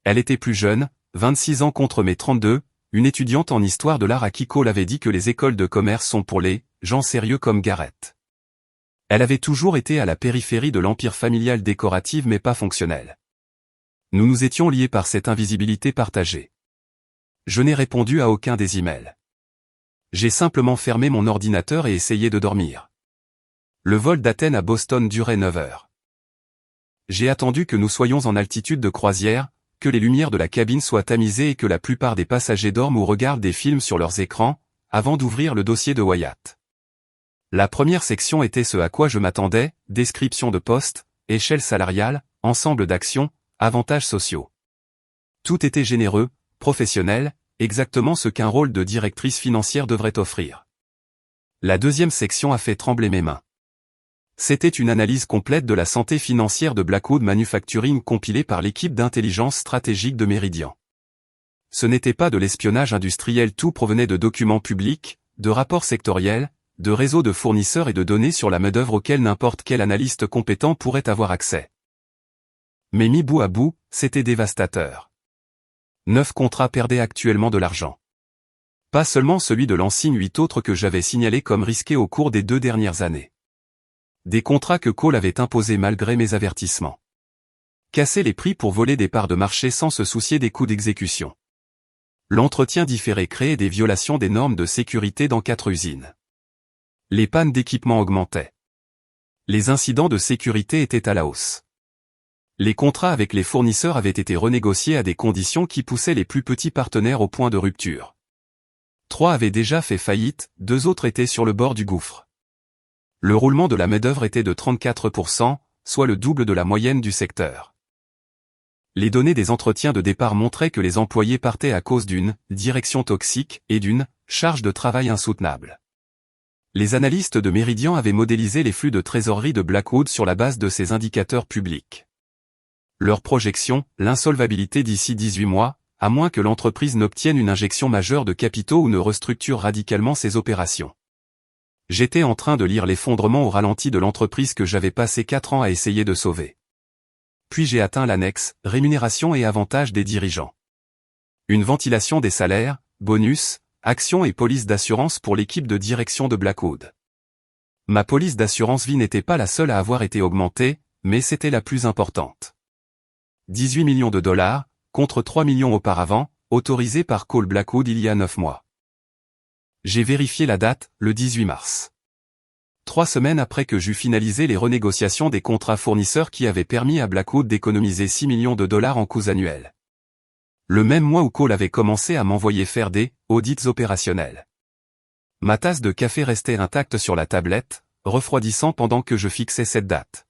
Elle était plus jeune, 26 ans contre mes 32, une étudiante en histoire de l'art à qui Cole avait dit que les écoles de commerce sont pour les gens sérieux comme Garrett. Elle avait toujours été à la périphérie de l'empire familial décorative mais pas fonctionnelle. Nous nous étions liés par cette invisibilité partagée. Je n'ai répondu à aucun des emails. J'ai simplement fermé mon ordinateur et essayé de dormir. Le vol d'Athènes à Boston durait 9 heures. J'ai attendu que nous soyons en altitude de croisière, que les lumières de la cabine soient tamisées et que la plupart des passagers dorment ou regardent des films sur leurs écrans, avant d'ouvrir le dossier de Wyatt. La première section était ce à quoi je m'attendais, description de poste, échelle salariale, ensemble d'actions, avantages sociaux. Tout était généreux, professionnel, exactement ce qu'un rôle de directrice financière devrait offrir. La deuxième section a fait trembler mes mains. C'était une analyse complète de la santé financière de Blackwood Manufacturing compilée par l'équipe d'intelligence stratégique de Meridian. Ce n'était pas de l'espionnage industriel, tout provenait de documents publics, de rapports sectoriels, de réseaux de fournisseurs et de données sur la main-d'œuvre auxquelles n'importe quel analyste compétent pourrait avoir accès. Mais mis bout à bout, c'était dévastateur. 9 contrats perdaient actuellement de l'argent. Pas seulement celui de l'enseigne 8 autres que j'avais signalés comme risqués au cours des 2 dernières années. Des contrats que Cole avait imposés malgré mes avertissements. Casser les prix pour voler des parts de marché sans se soucier des coûts d'exécution. L'entretien différé créait des violations des normes de sécurité dans 4 usines. Les pannes d'équipement augmentaient. Les incidents de sécurité étaient à la hausse. Les contrats avec les fournisseurs avaient été renégociés à des conditions qui poussaient les plus petits partenaires au point de rupture. 3 avaient déjà fait faillite, 2 autres étaient sur le bord du gouffre. Le roulement de la main-d'œuvre était de 34%, soit le double de la moyenne du secteur. Les données des entretiens de départ montraient que les employés partaient à cause d'une direction toxique et d'une charge de travail insoutenable. Les analystes de Meridian avaient modélisé les flux de trésorerie de Blackwood sur la base de ces indicateurs publics. Leur projection, l'insolvabilité d'ici 18 mois, à moins que l'entreprise n'obtienne une injection majeure de capitaux ou ne restructure radicalement ses opérations. J'étais en train de lire l'effondrement au ralenti de l'entreprise que j'avais passé 4 ans à essayer de sauver. Puis j'ai atteint l'annexe, rémunération et avantages des dirigeants. Une ventilation des salaires, bonus, actions et police d'assurance pour l'équipe de direction de Blackwood. Ma police d'assurance vie n'était pas la seule à avoir été augmentée, mais c'était la plus importante. 18 millions de dollars, contre 3 millions auparavant, autorisés par Cole Blackwood il y a 9 mois. J'ai vérifié la date, le 18 mars. 3 semaines après que j'eus finalisé les renégociations des contrats fournisseurs qui avaient permis à Blackwood d'économiser 6 millions de dollars en coûts annuels. Le même mois où Cole avait commencé à m'envoyer faire des audits opérationnels. Ma tasse de café restait intacte sur la tablette, refroidissant pendant que je fixais cette date.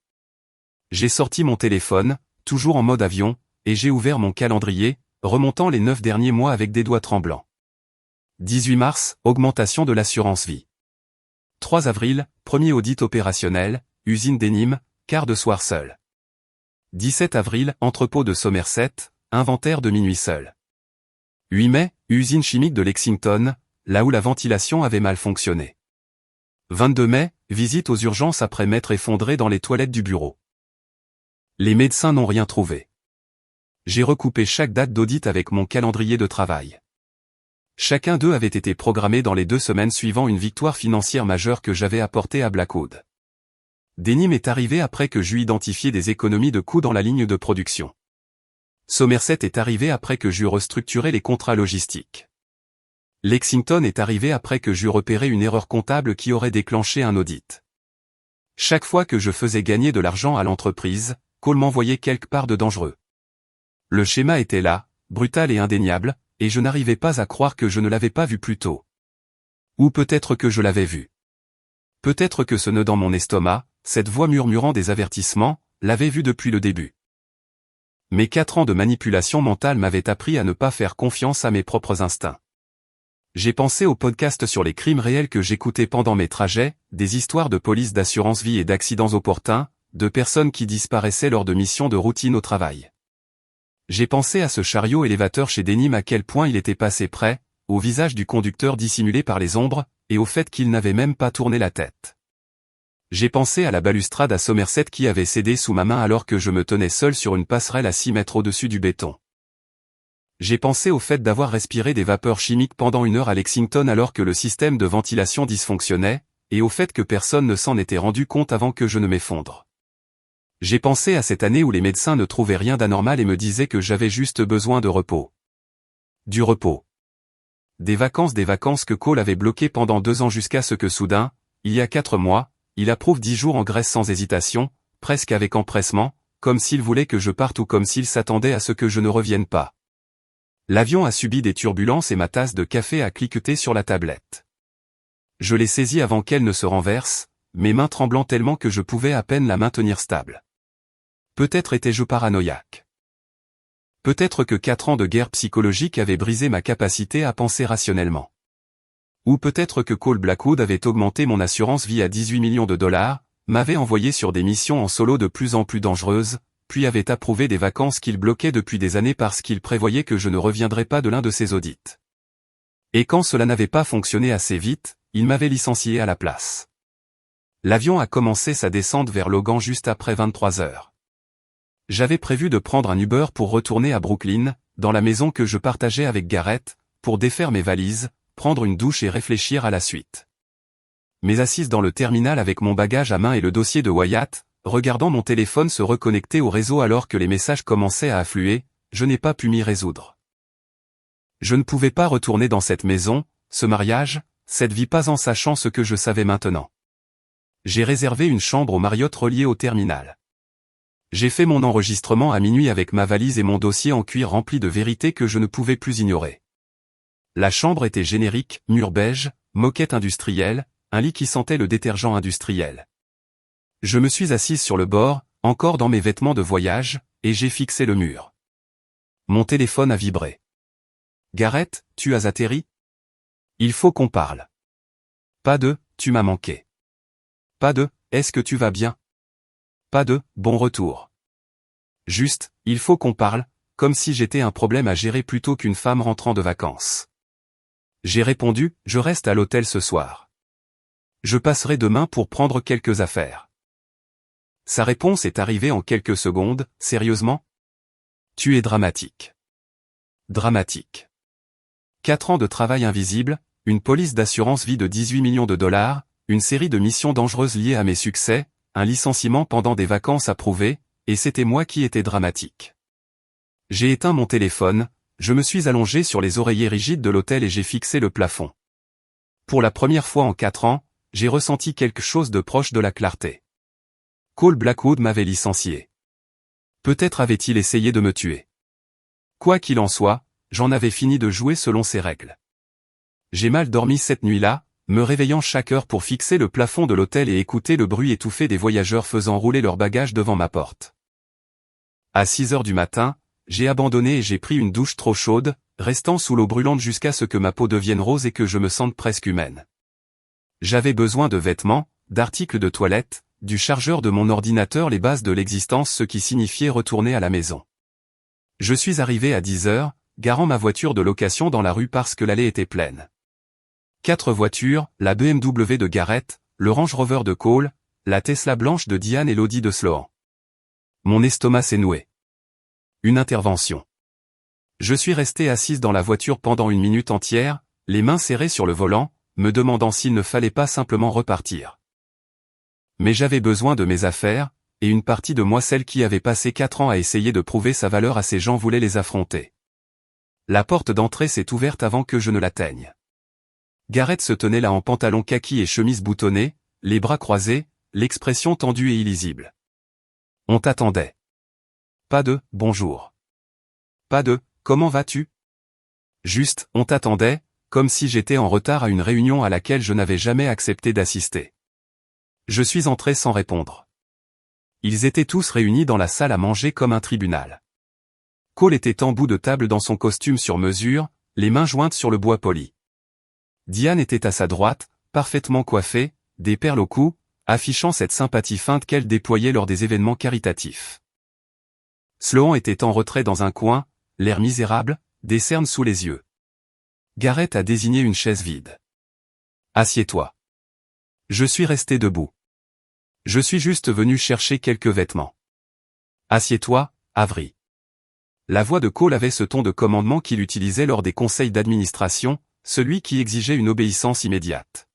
J'ai sorti mon téléphone, toujours en mode avion, et j'ai ouvert mon calendrier, remontant les 9 derniers mois avec des doigts tremblants. 18 mars, augmentation de l'assurance vie. 3 avril, premier audit opérationnel, usine d'Enime, quart de soir seul. 17 avril, entrepôt de Somerset, inventaire de minuit seul. 8 mai, usine chimique de Lexington, là où la ventilation avait mal fonctionné. 22 mai, visite aux urgences après m'être effondré dans les toilettes du bureau. Les médecins n'ont rien trouvé. J'ai recoupé chaque date d'audit avec mon calendrier de travail. Chacun d'eux avait été programmé dans les 2 semaines suivant une victoire financière majeure que j'avais apportée à Blackwood. Denim est arrivé après que j'eus identifié des économies de coûts dans la ligne de production. Somerset est arrivé après que j'eus restructuré les contrats logistiques. Lexington est arrivé après que j'eus repéré une erreur comptable qui aurait déclenché un audit. Chaque fois que je faisais gagner de l'argent à l'entreprise, Cole m'envoyait quelque part de dangereux. Le schéma était là, brutal et indéniable, et je n'arrivais pas à croire que je ne l'avais pas vu plus tôt. Ou peut-être que je l'avais vu. Peut-être que ce nœud dans mon estomac, cette voix murmurant des avertissements, l'avait vu depuis le début. Mes 4 ans de manipulation mentale m'avaient appris à ne pas faire confiance à mes propres instincts. J'ai pensé aux podcasts sur les crimes réels que j'écoutais pendant mes trajets, des histoires de police d'assurance vie et d'accidents opportuns, de personnes qui disparaissaient lors de missions de routine au travail. J'ai pensé à ce chariot élévateur chez Denim, à quel point il était passé près, au visage du conducteur dissimulé par les ombres, et au fait qu'il n'avait même pas tourné la tête. J'ai pensé à la balustrade à Somerset qui avait cédé sous ma main alors que je me tenais seul sur une passerelle à 6 mètres au-dessus du béton. J'ai pensé au fait d'avoir respiré des vapeurs chimiques pendant 1 heure à Lexington alors que le système de ventilation dysfonctionnait, et au fait que personne ne s'en était rendu compte avant que je ne m'effondre. J'ai pensé à cette année où les médecins ne trouvaient rien d'anormal et me disaient que j'avais juste besoin de repos. Du repos. Des vacances que Cole avait bloquées pendant 2 ans jusqu'à ce que soudain, il y a 4 mois, il approuve 10 jours en Grèce sans hésitation, presque avec empressement, comme s'il voulait que je parte ou comme s'il s'attendait à ce que je ne revienne pas. L'avion a subi des turbulences et ma tasse de café a cliqueté sur la tablette. Je l'ai saisie avant qu'elle ne se renverse, mes mains tremblant tellement que je pouvais à peine la maintenir stable. Peut-être étais-je paranoïaque. Peut-être que 4 ans de guerre psychologique avaient brisé ma capacité à penser rationnellement. Ou peut-être que Cole Blackwood avait augmenté mon assurance vie à 18 millions de dollars, m'avait envoyé sur des missions en solo de plus en plus dangereuses, puis avait approuvé des vacances qu'il bloquait depuis des années parce qu'il prévoyait que je ne reviendrais pas de l'un de ses audits. Et quand cela n'avait pas fonctionné assez vite, il m'avait licencié à la place. L'avion a commencé sa descente vers Logan juste après 23 heures. J'avais prévu de prendre un Uber pour retourner à Brooklyn, dans la maison que je partageais avec Garrett, pour défaire mes valises, prendre une douche et réfléchir à la suite. Mais assise dans le terminal avec mon bagage à main et le dossier de Wyatt, regardant mon téléphone se reconnecter au réseau alors que les messages commençaient à affluer, je n'ai pas pu m'y résoudre. Je ne pouvais pas retourner dans cette maison, ce mariage, cette vie pas en sachant ce que je savais maintenant. J'ai réservé une chambre au Marriott reliée au terminal. J'ai fait mon enregistrement à minuit avec ma valise et mon dossier en cuir rempli de vérités que je ne pouvais plus ignorer. La chambre était générique, mur beige, moquette industrielle, un lit qui sentait le détergent industriel. Je me suis assise sur le bord, encore dans mes vêtements de voyage, et j'ai fixé le mur. Mon téléphone a vibré. Garrett, tu as atterri? Il faut qu'on parle. Pas de, tu m'as manqué. Pas de, est-ce que tu vas bien? Pas de, bon retour. Juste, il faut qu'on parle, comme si j'étais un problème à gérer plutôt qu'une femme rentrant de vacances. J'ai répondu, je reste à l'hôtel ce soir. Je passerai demain pour prendre quelques affaires. Sa réponse est arrivée en quelques secondes, sérieusement? Tu es dramatique. Dramatique. 4 ans de travail invisible, une police d'assurance vie de 18 millions de dollars, une série de missions dangereuses liées à mes succès, un licenciement pendant des vacances approuvées, et c'était moi qui étais dramatique. J'ai éteint mon téléphone, je me suis allongé sur les oreillers rigides de l'hôtel et j'ai fixé le plafond. Pour la première fois en 4 ans, j'ai ressenti quelque chose de proche de la clarté. Cole Blackwood m'avait licencié. Peut-être avait-il essayé de me tuer. Quoi qu'il en soit, j'en avais fini de jouer selon ses règles. J'ai mal dormi cette nuit-là, me réveillant chaque heure pour fixer le plafond de l'hôtel et écouter le bruit étouffé des voyageurs faisant rouler leurs bagages devant ma porte. À 6 heures du matin, j'ai abandonné et j'ai pris une douche trop chaude, restant sous l'eau brûlante jusqu'à ce que ma peau devienne rose et que je me sente presque humaine. J'avais besoin de vêtements, d'articles de toilette, du chargeur de mon ordinateur, les bases de l'existence, ce qui signifiait retourner à la maison. Je suis arrivé à 10 heures, garant ma voiture de location dans la rue parce que l'allée était pleine. 4 voitures, la BMW de Garrett, le Range Rover de Cole, la Tesla blanche de Diane et l'Audi de Sloan. Mon estomac s'est noué. Une intervention. Je suis resté assise dans la voiture pendant 1 minute entière, les mains serrées sur le volant, me demandant s'il ne fallait pas simplement repartir. Mais j'avais besoin de mes affaires, et une partie de moi, celle qui avait passé 4 ans à essayer de prouver sa valeur à ces gens, voulait les affronter. La porte d'entrée s'est ouverte avant que je ne l'atteigne. Garrett se tenait là en pantalon kaki et chemise boutonnée, les bras croisés, l'expression tendue et illisible. On t'attendait. Pas de « bonjour ». Pas de « comment vas-tu ». Juste « on t'attendait », comme si j'étais en retard à une réunion à laquelle je n'avais jamais accepté d'assister. Je suis entré sans répondre. Ils étaient tous réunis dans la salle à manger comme un tribunal. Cole était en bout de table dans son costume sur mesure, les mains jointes sur le bois poli. Diane était à sa droite, parfaitement coiffée, des perles au cou, affichant cette sympathie feinte qu'elle déployait lors des événements caritatifs. Sloan était en retrait dans un coin, l'air misérable, des cernes sous les yeux. Garrett a désigné une chaise vide. « Assieds-toi. » Je suis resté debout. Je suis juste venu chercher quelques vêtements. « Assieds-toi, Avery. » La voix de Cole avait ce ton de commandement qu'il utilisait lors des conseils d'administration, celui qui exigeait une obéissance immédiate.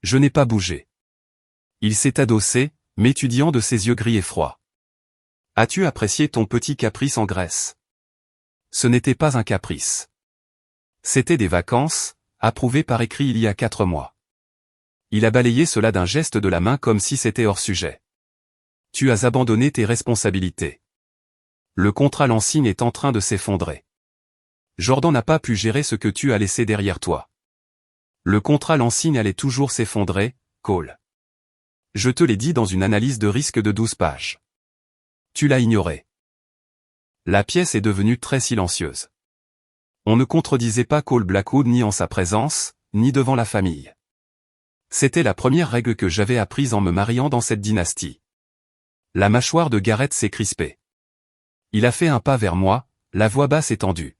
Je n'ai pas bougé. Il s'est adossé, m'étudiant de ses yeux gris et froids. As-tu apprécié ton petit caprice en Grèce? Ce n'était pas un caprice. C'était des vacances, approuvées par écrit il y a 4 mois. Il a balayé cela d'un geste de la main comme si c'était hors sujet. Tu as abandonné tes responsabilités. Le contrat Lansing est en train de s'effondrer. Jordan n'a pas pu gérer ce que tu as laissé derrière toi. Le contrat Lansing allait toujours s'effondrer, Cole. Je te l'ai dit dans une analyse de risque de 12 pages. Tu l'as ignoré. La pièce est devenue très silencieuse. On ne contredisait pas Cole Blackwood ni en sa présence, ni devant la famille. C'était la première règle que j'avais apprise en me mariant dans cette dynastie. La mâchoire de Garrett s'est crispée. Il a fait un pas vers moi, la voix basse étendue.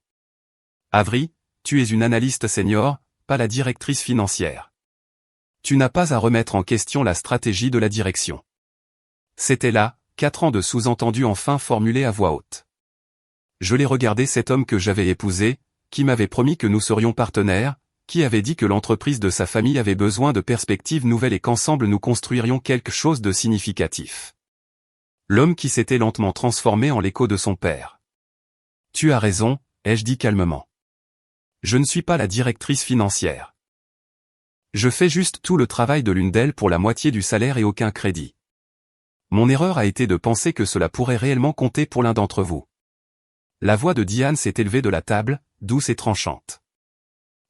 Avery, tu es une analyste senior, pas la directrice financière. Tu n'as pas à remettre en question la stratégie de la direction. C'était là, 4 ans de sous-entendu enfin formulés à voix haute. Je l'ai regardé, cet homme que j'avais épousé, qui m'avait promis que nous serions partenaires, qui avait dit que l'entreprise de sa famille avait besoin de perspectives nouvelles et qu'ensemble nous construirions quelque chose de significatif. L'homme qui s'était lentement transformé en l'écho de son père. Tu as raison, ai-je dit calmement. Je ne suis pas la directrice financière. Je fais juste tout le travail de l'une d'elles pour la moitié du salaire et aucun crédit. Mon erreur a été de penser que cela pourrait réellement compter pour l'un d'entre vous. La voix de Diane s'est élevée de la table, douce et tranchante.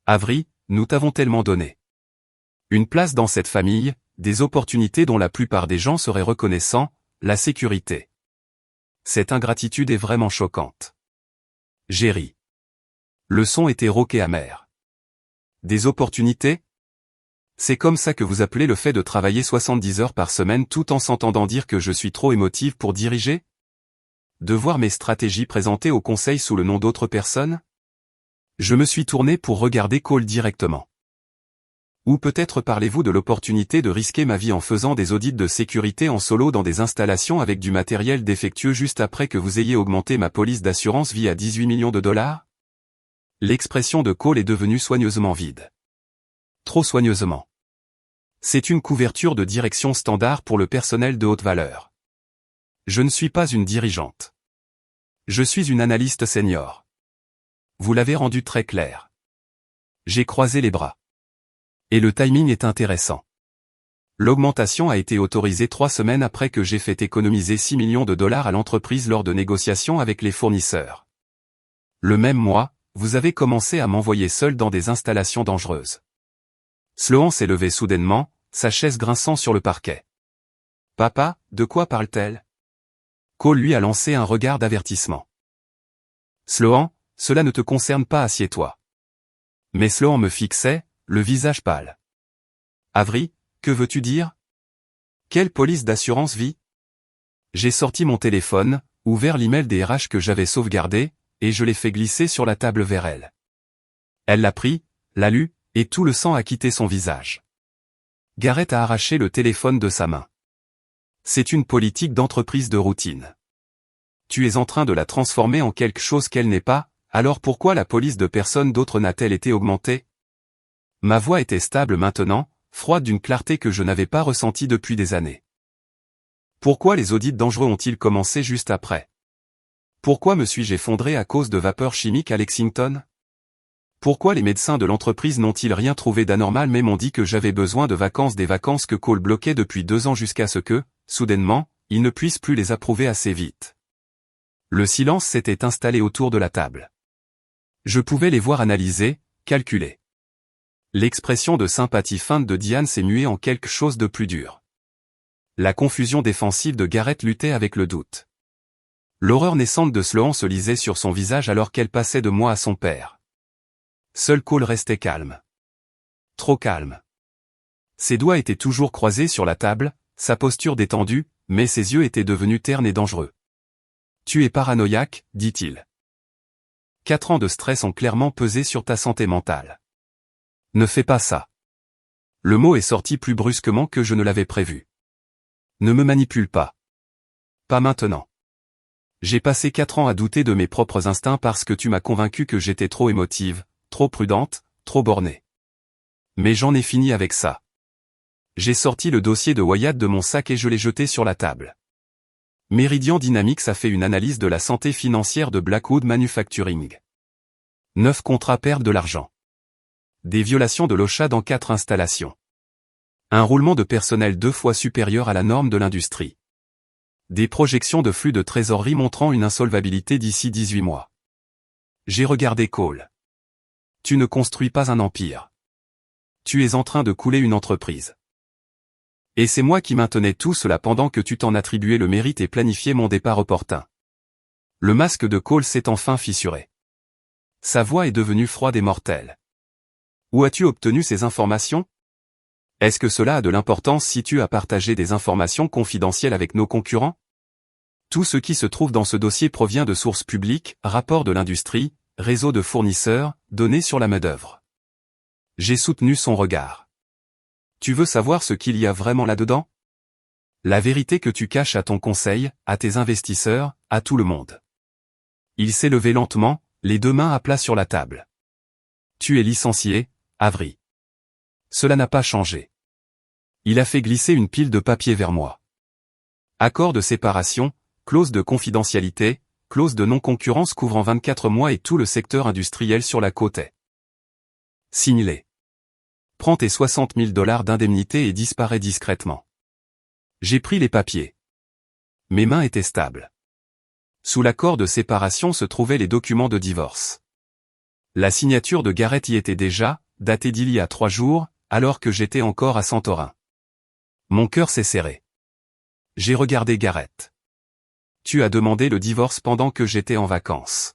Avery, nous t'avons tellement donné. Une place dans cette famille, des opportunités dont la plupart des gens seraient reconnaissants, la sécurité. Cette ingratitude est vraiment choquante. J'ai ri. Le son était rauque et amer. Des opportunités? C'est comme ça que vous appelez le fait de travailler 70 heures par semaine tout en s'entendant dire que je suis trop émotive pour diriger? De voir mes stratégies présentées au conseil sous le nom d'autres personnes? Je me suis tourné pour regarder Cole directement. Ou peut-être parlez-vous de l'opportunité de risquer ma vie en faisant des audits de sécurité en solo dans des installations avec du matériel défectueux juste après que vous ayez augmenté ma police d'assurance vie à 18 millions de dollars? L'expression de Cole est devenue soigneusement vide. Trop soigneusement. C'est une couverture de direction standard pour le personnel de haute valeur. Je ne suis pas une dirigeante. Je suis une analyste senior. Vous l'avez rendu très clair. J'ai croisé les bras. Et le timing est intéressant. L'augmentation a été autorisée 3 semaines après que j'ai fait économiser 6 millions de dollars à l'entreprise lors de négociations avec les fournisseurs. Le même mois, vous avez commencé à m'envoyer seul dans des installations dangereuses. Sloan s'est levé soudainement, sa chaise grinçant sur le parquet. Papa, de quoi parle-t-elle? Cole lui a lancé un regard d'avertissement. Sloan, cela ne te concerne pas, assieds-toi. Mais Sloan me fixait, le visage pâle. Avery, que veux-tu dire? Quelle police d'assurance vie? J'ai sorti mon téléphone, ouvert l'email des RH que j'avais sauvegardé, et je l'ai fait glisser sur la table vers elle. Elle l'a pris, l'a lu, et tout le sang a quitté son visage. Garrett a arraché le téléphone de sa main. C'est une politique d'entreprise de routine. Tu es en train de la transformer en quelque chose qu'elle n'est pas, alors pourquoi la police de personne d'autre n'a-t-elle été augmentée? Ma voix était stable maintenant, froide d'une clarté que je n'avais pas ressentie depuis des années. Pourquoi les audits dangereux ont-ils commencé juste après? Pourquoi me suis-je effondré à cause de vapeurs chimiques à Lexington? Pourquoi les médecins de l'entreprise n'ont-ils rien trouvé d'anormal mais m'ont dit que j'avais besoin de vacances, des vacances que Cole bloquait depuis 2 ans jusqu'à ce que, soudainement, ils ne puissent plus les approuver assez vite? Le silence s'était installé autour de la table. Je pouvais les voir analyser, calculer. L'expression de sympathie feinte de Diane s'est muée en quelque chose de plus dur. La confusion défensive de Garrett luttait avec le doute. L'horreur naissante de Sloan se lisait sur son visage alors qu'elle passait de moi à son père. Seul Cole restait calme. Trop calme. Ses doigts étaient toujours croisés sur la table, sa posture détendue, mais ses yeux étaient devenus ternes et dangereux. Tu es paranoïaque, dit-il. 4 ans de stress ont clairement pesé sur ta santé mentale. Ne fais pas ça. Le mot est sorti plus brusquement que je ne l'avais prévu. Ne me manipule pas. Pas maintenant. J'ai passé 4 ans à douter de mes propres instincts parce que tu m'as convaincu que j'étais trop émotive, trop prudente, trop bornée. Mais j'en ai fini avec ça. J'ai sorti le dossier de Wyatt de mon sac et je l'ai jeté sur la table. Meridian Dynamics a fait une analyse de la santé financière de Blackwood Manufacturing. 9 contrats perdent de l'argent. Des violations de l'OSHA dans 4 installations. Un roulement de personnel 2 fois supérieur à la norme de l'industrie. Des projections de flux de trésorerie montrant une insolvabilité d'ici 18 mois. J'ai regardé Cole. Tu ne construis pas un empire. Tu es en train de couler une entreprise. Et c'est moi qui maintenais tout cela pendant que tu t'en attribuais le mérite et planifiais mon départ opportun. Le masque de Cole s'est enfin fissuré. Sa voix est devenue froide et mortelle. Où as-tu obtenu ces informations? Est-ce que cela a de l'importance si tu as partagé des informations confidentielles avec nos concurrents? Tout ce qui se trouve dans ce dossier provient de sources publiques, rapports de l'industrie, réseaux de fournisseurs, données sur la main-d'œuvre. J'ai soutenu son regard. Tu veux savoir ce qu'il y a vraiment là-dedans? La vérité que tu caches à ton conseil, à tes investisseurs, à tout le monde. Il s'est levé lentement, les 2 mains à plat sur la table. Tu es licencié, Avery. Cela n'a pas changé. Il a fait glisser une pile de papier vers moi. Accord de séparation, clause de confidentialité, clause de non-concurrence couvrant 24 mois et tout le secteur industriel sur la côte est. Signe-les. Prends tes $60 000 d'indemnité et disparais discrètement. J'ai pris les papiers. Mes mains étaient stables. Sous l'accord de séparation se trouvaient les documents de divorce. La signature de Garrett y était déjà, datée d'il y a 3 jours, alors que j'étais encore à Santorin. Mon cœur s'est serré. J'ai regardé Garrett. Tu as demandé le divorce pendant que j'étais en vacances.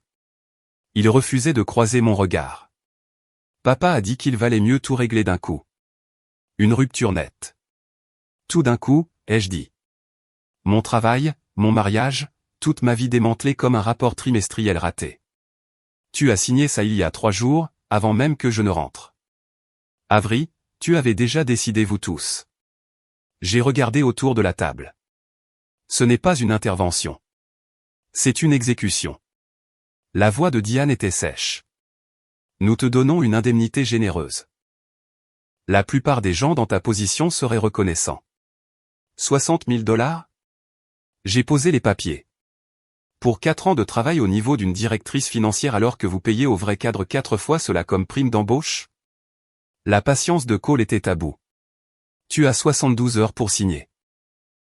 Il refusait de croiser mon regard. Papa a dit qu'il valait mieux tout régler d'un coup. Une rupture nette. Tout d'un coup, ai-je dit. Mon travail, mon mariage, toute ma vie démantelée comme un rapport trimestriel raté. Tu as signé ça il y a 3 jours, avant même que je ne rentre. Avery, tu avais déjà décidé vous tous. J'ai regardé autour de la table. Ce n'est pas une intervention. C'est une exécution. La voix de Diane était sèche. Nous te donnons une indemnité généreuse. La plupart des gens dans ta position seraient reconnaissants. $60 000? J'ai posé les papiers. Pour 4 ans de travail au niveau d'une directrice financière alors que vous payez au vrai cadre 4 fois cela comme prime d'embauche? La patience de Cole était à bout. Tu as 72 heures pour signer.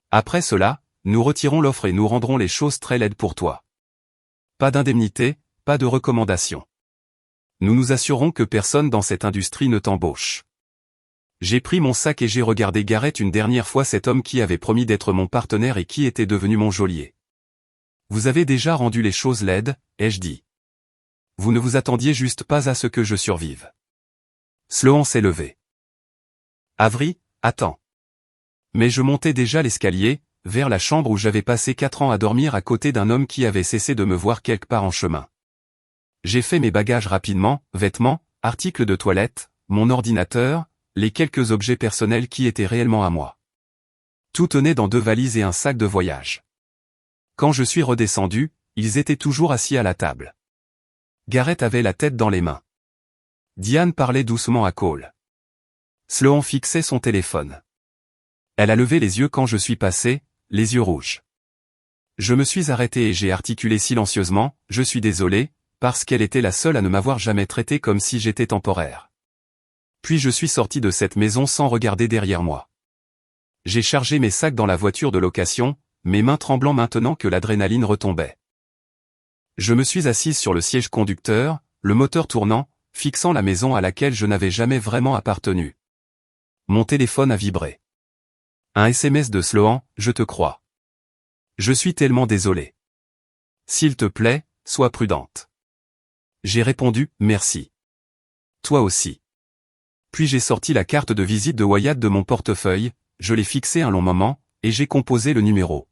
Après cela, nous retirons l'offre et nous rendrons les choses très laides pour toi. Pas d'indemnité, pas de recommandation. Nous nous assurons que personne dans cette industrie ne t'embauche. J'ai pris mon sac et j'ai regardé Garrett une dernière fois, cet homme qui avait promis d'être mon partenaire et qui était devenu mon geôlier. Vous avez déjà rendu les choses laides, ai-je dit. Vous ne vous attendiez juste pas à ce que je survive. Sloan s'est levé. Avery, attends. Mais je montais déjà l'escalier, vers la chambre où j'avais passé 4 ans à dormir à côté d'un homme qui avait cessé de me voir quelque part en chemin. J'ai fait mes bagages rapidement, vêtements, articles de toilette, mon ordinateur, les quelques objets personnels qui étaient réellement à moi. Tout tenait dans 2 valises et un sac de voyage. Quand je suis redescendu, ils étaient toujours assis à la table. Garrett avait la tête dans les mains. Diane parlait doucement à Cole. Sloan fixait son téléphone. Elle a levé les yeux quand je suis passé, les yeux rouges. Je me suis arrêté et j'ai articulé silencieusement, je suis désolé, parce qu'elle était la seule à ne m'avoir jamais traité comme si j'étais temporaire. Puis je suis sorti de cette maison sans regarder derrière moi. J'ai chargé mes sacs dans la voiture de location, mes mains tremblant maintenant que l'adrénaline retombait. Je me suis assise sur le siège conducteur, le moteur tournant, fixant la maison à laquelle je n'avais jamais vraiment appartenu. Mon téléphone a vibré. Un SMS de Sloan, je te crois. Je suis tellement désolé. S'il te plaît, sois prudente. J'ai répondu, merci. Toi aussi. Puis j'ai sorti la carte de visite de Wyatt de mon portefeuille, je l'ai fixée un long moment, et j'ai composé le numéro.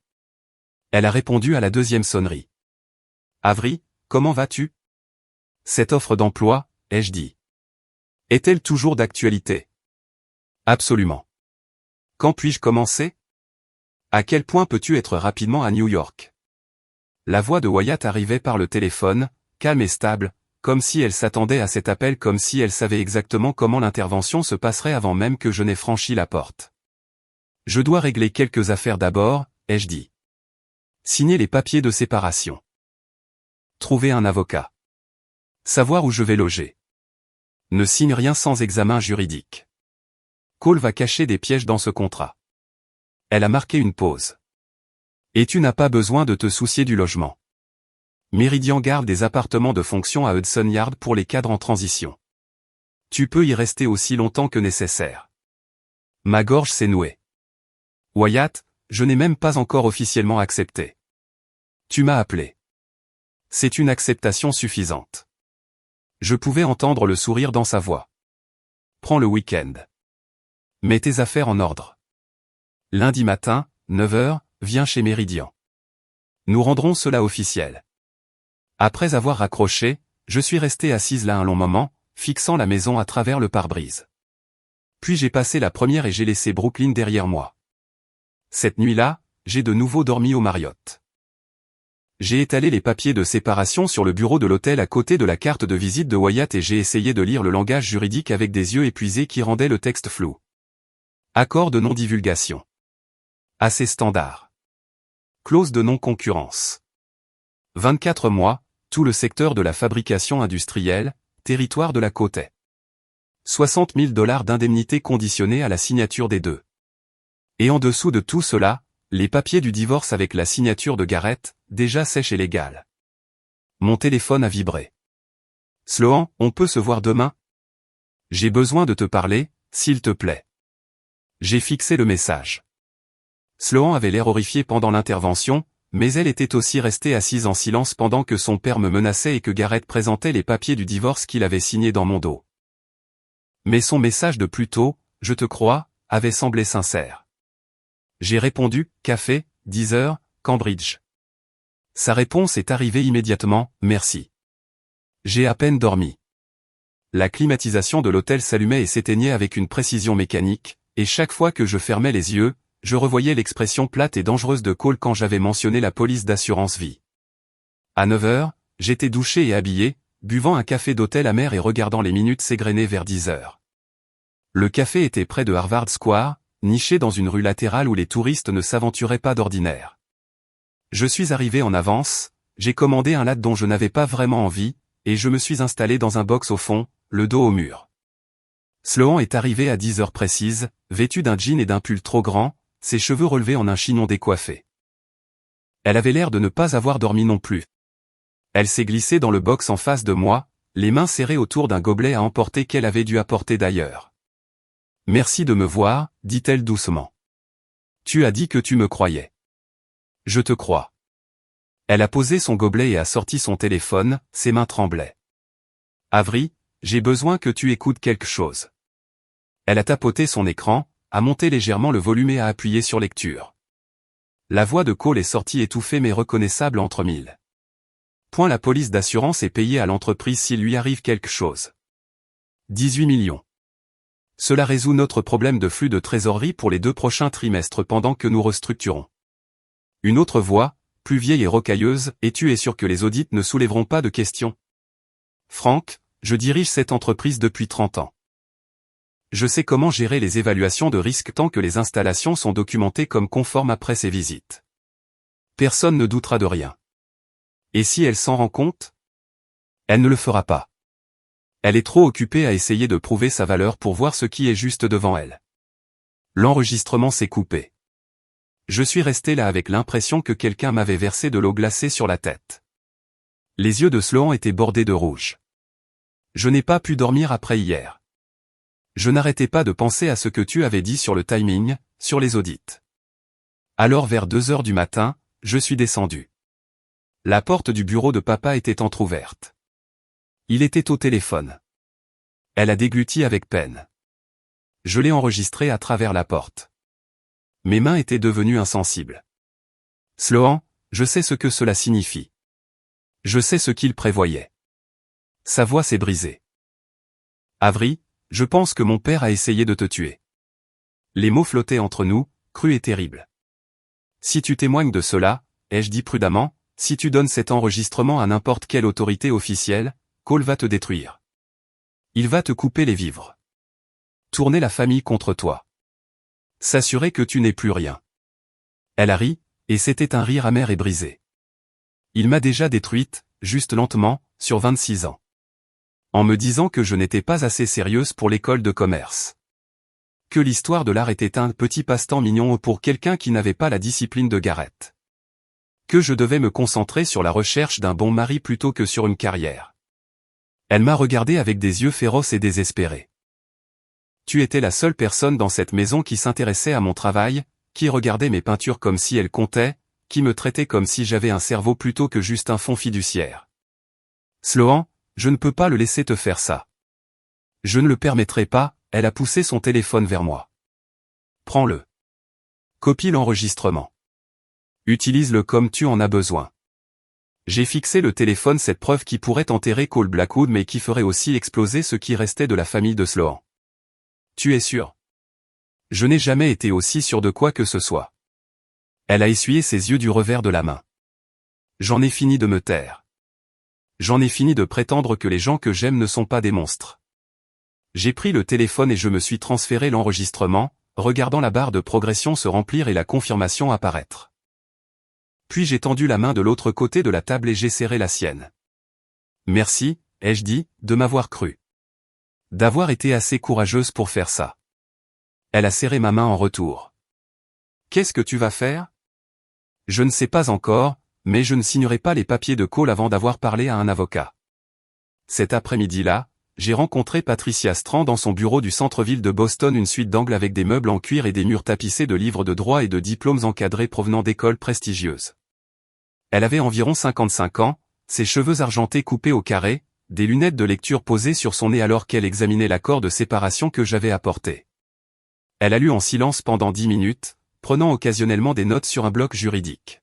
Elle a répondu à la 2e sonnerie. Avery, comment vas-tu? Cette offre d'emploi, ai-je dit. Est-elle toujours d'actualité? Absolument. Quand puis-je commencer? À quel point peux-tu être rapidement à New York? La voix de Wyatt arrivait par le téléphone, calme et stable, comme si elle s'attendait à cet appel, comme si elle savait exactement comment l'intervention se passerait avant même que je n'ai franchi la porte. Je dois régler quelques affaires d'abord, ai-je dit. Signer les papiers de séparation. Trouver un avocat. Savoir où je vais loger. Ne signe rien sans examen juridique. Cole va cacher des pièges dans ce contrat. Elle a marqué une pause. Et tu n'as pas besoin de te soucier du logement. Meridian garde des appartements de fonction à Hudson Yard pour les cadres en transition. Tu peux y rester aussi longtemps que nécessaire. Ma gorge s'est nouée. Wyatt, je n'ai même pas encore officiellement accepté. Tu m'as appelé. C'est une acceptation suffisante. Je pouvais entendre le sourire dans sa voix. Prends le week-end. Mets tes affaires en ordre. Lundi matin, 9 h, viens chez Meridian. Nous rendrons cela officiel. Après avoir raccroché, je suis resté assise là un long moment, fixant la maison à travers le pare-brise. Puis j'ai passé la première et j'ai laissé Brooklyn derrière moi. Cette nuit-là, j'ai de nouveau dormi au Marriott. J'ai étalé les papiers de séparation sur le bureau de l'hôtel à côté de la carte de visite de Wyatt et j'ai essayé de lire le langage juridique avec des yeux épuisés qui rendaient le texte flou. Accord de non-divulgation. Assez standard. Clause de non-concurrence. 24 mois, tout le secteur de la fabrication industrielle, territoire de la côte est. 60 000 $ d'indemnité conditionnée à la signature des deux. Et en dessous de tout cela, les papiers du divorce avec la signature de Garrett, déjà sèche et légale. Mon téléphone a vibré. Sloan, on peut se voir demain? J'ai besoin de te parler, s'il te plaît. J'ai fixé le message. Sloan avait l'air horrifié pendant l'intervention, mais elle était aussi restée assise en silence pendant que son père me menaçait et que Garrett présentait les papiers du divorce qu'il avait signés dans mon dos. Mais son message de plus tôt, je te crois, avait semblé sincère. J'ai répondu, café, 10 h, Cambridge. Sa réponse est arrivée immédiatement, merci. J'ai à peine dormi. La climatisation de l'hôtel s'allumait et s'éteignait avec une précision mécanique, et chaque fois que je fermais les yeux, je revoyais l'expression plate et dangereuse de Cole quand j'avais mentionné la police d'assurance vie. À 9 h, j'étais douché et habillé, buvant un café d'hôtel amer et regardant les minutes s'égrener vers 10 h. Le café était près de Harvard Square, niché dans une rue latérale où les touristes ne s'aventuraient pas d'ordinaire. Je suis arrivé en avance, j'ai commandé un latte dont je n'avais pas vraiment envie, et je me suis installé dans un box au fond, le dos au mur. Sloan est arrivé à 10 h précises, vêtu d'un jean et d'un pull trop grand, ses cheveux relevés en un chignon décoiffé. Elle avait l'air de ne pas avoir dormi non plus. Elle s'est glissée dans le box en face de moi, les mains serrées autour d'un gobelet à emporter qu'elle avait dû apporter d'ailleurs. « Merci de me voir », dit-elle doucement. « Tu as dit que tu me croyais. »« Je te crois. » Elle a posé son gobelet et a sorti son téléphone, ses mains tremblaient. « Avery, j'ai besoin que tu écoutes quelque chose. » Elle a tapoté son écran, a monté légèrement le volume et a appuyé sur lecture. La voix de Cole est sortie étouffée mais reconnaissable entre mille. Point la police d'assurance est payée à l'entreprise s'il lui arrive quelque chose. 18 millions. Cela résout notre problème de flux de trésorerie pour les 2 prochains trimestres pendant que nous restructurons. Une autre voix, plus vieille et rocailleuse, et tu es sûr que les audits ne soulèveront pas de questions? Frank, je dirige cette entreprise depuis 30 ans. Je sais comment gérer les évaluations de risque tant que les installations sont documentées comme conformes après ces visites. Personne ne doutera de rien. Et si elle s'en rend compte? Elle ne le fera pas. Elle est trop occupée à essayer de prouver sa valeur pour voir ce qui est juste devant elle. L'enregistrement s'est coupé. Je suis resté là avec l'impression que quelqu'un m'avait versé de l'eau glacée sur la tête. Les yeux de Sloan étaient bordés de rouge. Je n'ai pas pu dormir après hier. Je n'arrêtais pas de penser à ce que tu avais dit sur le timing, sur les audits. Alors vers 2 h du matin, je suis descendu. La porte du bureau de papa était entr'ouverte. Il était au téléphone. Elle a dégluti avec peine. Je l'ai enregistré à travers la porte. Mes mains étaient devenues insensibles. Sloan, je sais ce que cela signifie. Je sais ce qu'il prévoyait. Sa voix s'est brisée. Avery, je pense que mon père a essayé de te tuer. Les mots flottaient entre nous, crus et terribles. Si tu témoignes de cela, ai-je dit prudemment, si tu donnes cet enregistrement à n'importe quelle autorité officielle, Cole va te détruire. Il va te couper les vivres. Tourner la famille contre toi. S'assurer que tu n'es plus rien. Elle a ri, Et c'était un rire amer et brisé. Il m'a déjà détruite, juste lentement, sur 26 ans. En me disant que je n'étais pas assez sérieuse pour l'école de commerce. Que l'histoire de l'art était un petit passe-temps mignon pour quelqu'un qui n'avait pas la discipline de Gareth. Que je devais me concentrer sur la recherche d'un bon mari plutôt que sur une carrière. Elle m'a regardé avec des yeux féroces et désespérés. Tu étais la seule personne dans cette maison qui s'intéressait à mon travail, qui regardait mes peintures comme si elles comptaient, qui me traitait comme si j'avais un cerveau plutôt que juste un fonds fiduciaire. Sloan, je ne peux pas le laisser te faire ça. Je ne le permettrai pas, elle a poussé son téléphone vers moi. Prends-le. Copie l'enregistrement. Utilise-le comme tu en as besoin. J'ai fixé le téléphone, cette preuve qui pourrait enterrer Cole Blackwood mais qui ferait aussi exploser ce qui restait de la famille de Sloan. Tu es sûr? Je n'ai jamais été aussi sûr de quoi que ce soit. Elle a essuyé ses yeux du revers de la main. J'en ai fini de me taire. J'en ai fini de prétendre que les gens que j'aime ne sont pas des monstres. J'ai pris le téléphone et je me suis transféré l'enregistrement, regardant la barre de progression se remplir et la confirmation apparaître. Puis j'ai tendu la main de l'autre côté de la table et j'ai serré la sienne. Merci, ai-je dit, de m'avoir cru. D'avoir été assez courageuse pour faire ça. Elle a serré ma main en retour. Qu'est-ce que tu vas faire? Je ne sais pas encore, mais je ne signerai pas les papiers de Cole avant d'avoir parlé à un avocat. Cet après-midi-là, j'ai rencontré Patricia Strand dans son bureau du centre-ville de Boston, une suite d'angles avec des meubles en cuir et des murs tapissés de livres de droit et de diplômes encadrés provenant d'écoles prestigieuses. Elle avait environ 55 ans, ses cheveux argentés coupés au carré, des lunettes de lecture posées sur son nez alors qu'elle examinait l'accord de séparation que j'avais apporté. Elle a lu en silence pendant 10 minutes, prenant occasionnellement des notes sur un bloc juridique.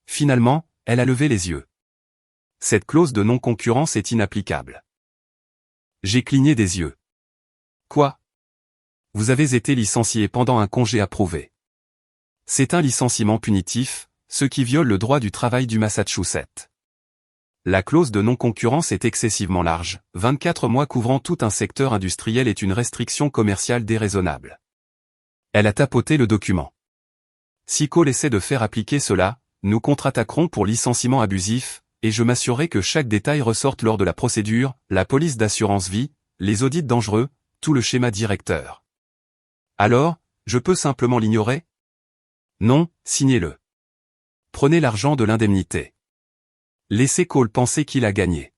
Finalement, elle a levé les yeux. Cette clause de non-concurrence est inapplicable. J'ai cligné des yeux. Quoi? Vous avez été licencié pendant un congé approuvé. C'est un licenciement punitif, ce qui viole le droit du travail du Massachusetts. La clause de non-concurrence est excessivement large, 24 mois couvrant tout un secteur industriel est une restriction commerciale déraisonnable. Elle a tapoté le document. Si Cole essaie de faire appliquer cela, nous contre-attaquerons pour licenciement abusif, et je m'assurerai que chaque détail ressorte lors de la procédure, la police d'assurance vie, les audits dangereux, tout le schéma directeur. Alors, je peux simplement l'ignorer? Non, signez-le. Prenez l'argent de l'indemnité. Laissez Cole penser qu'il a gagné.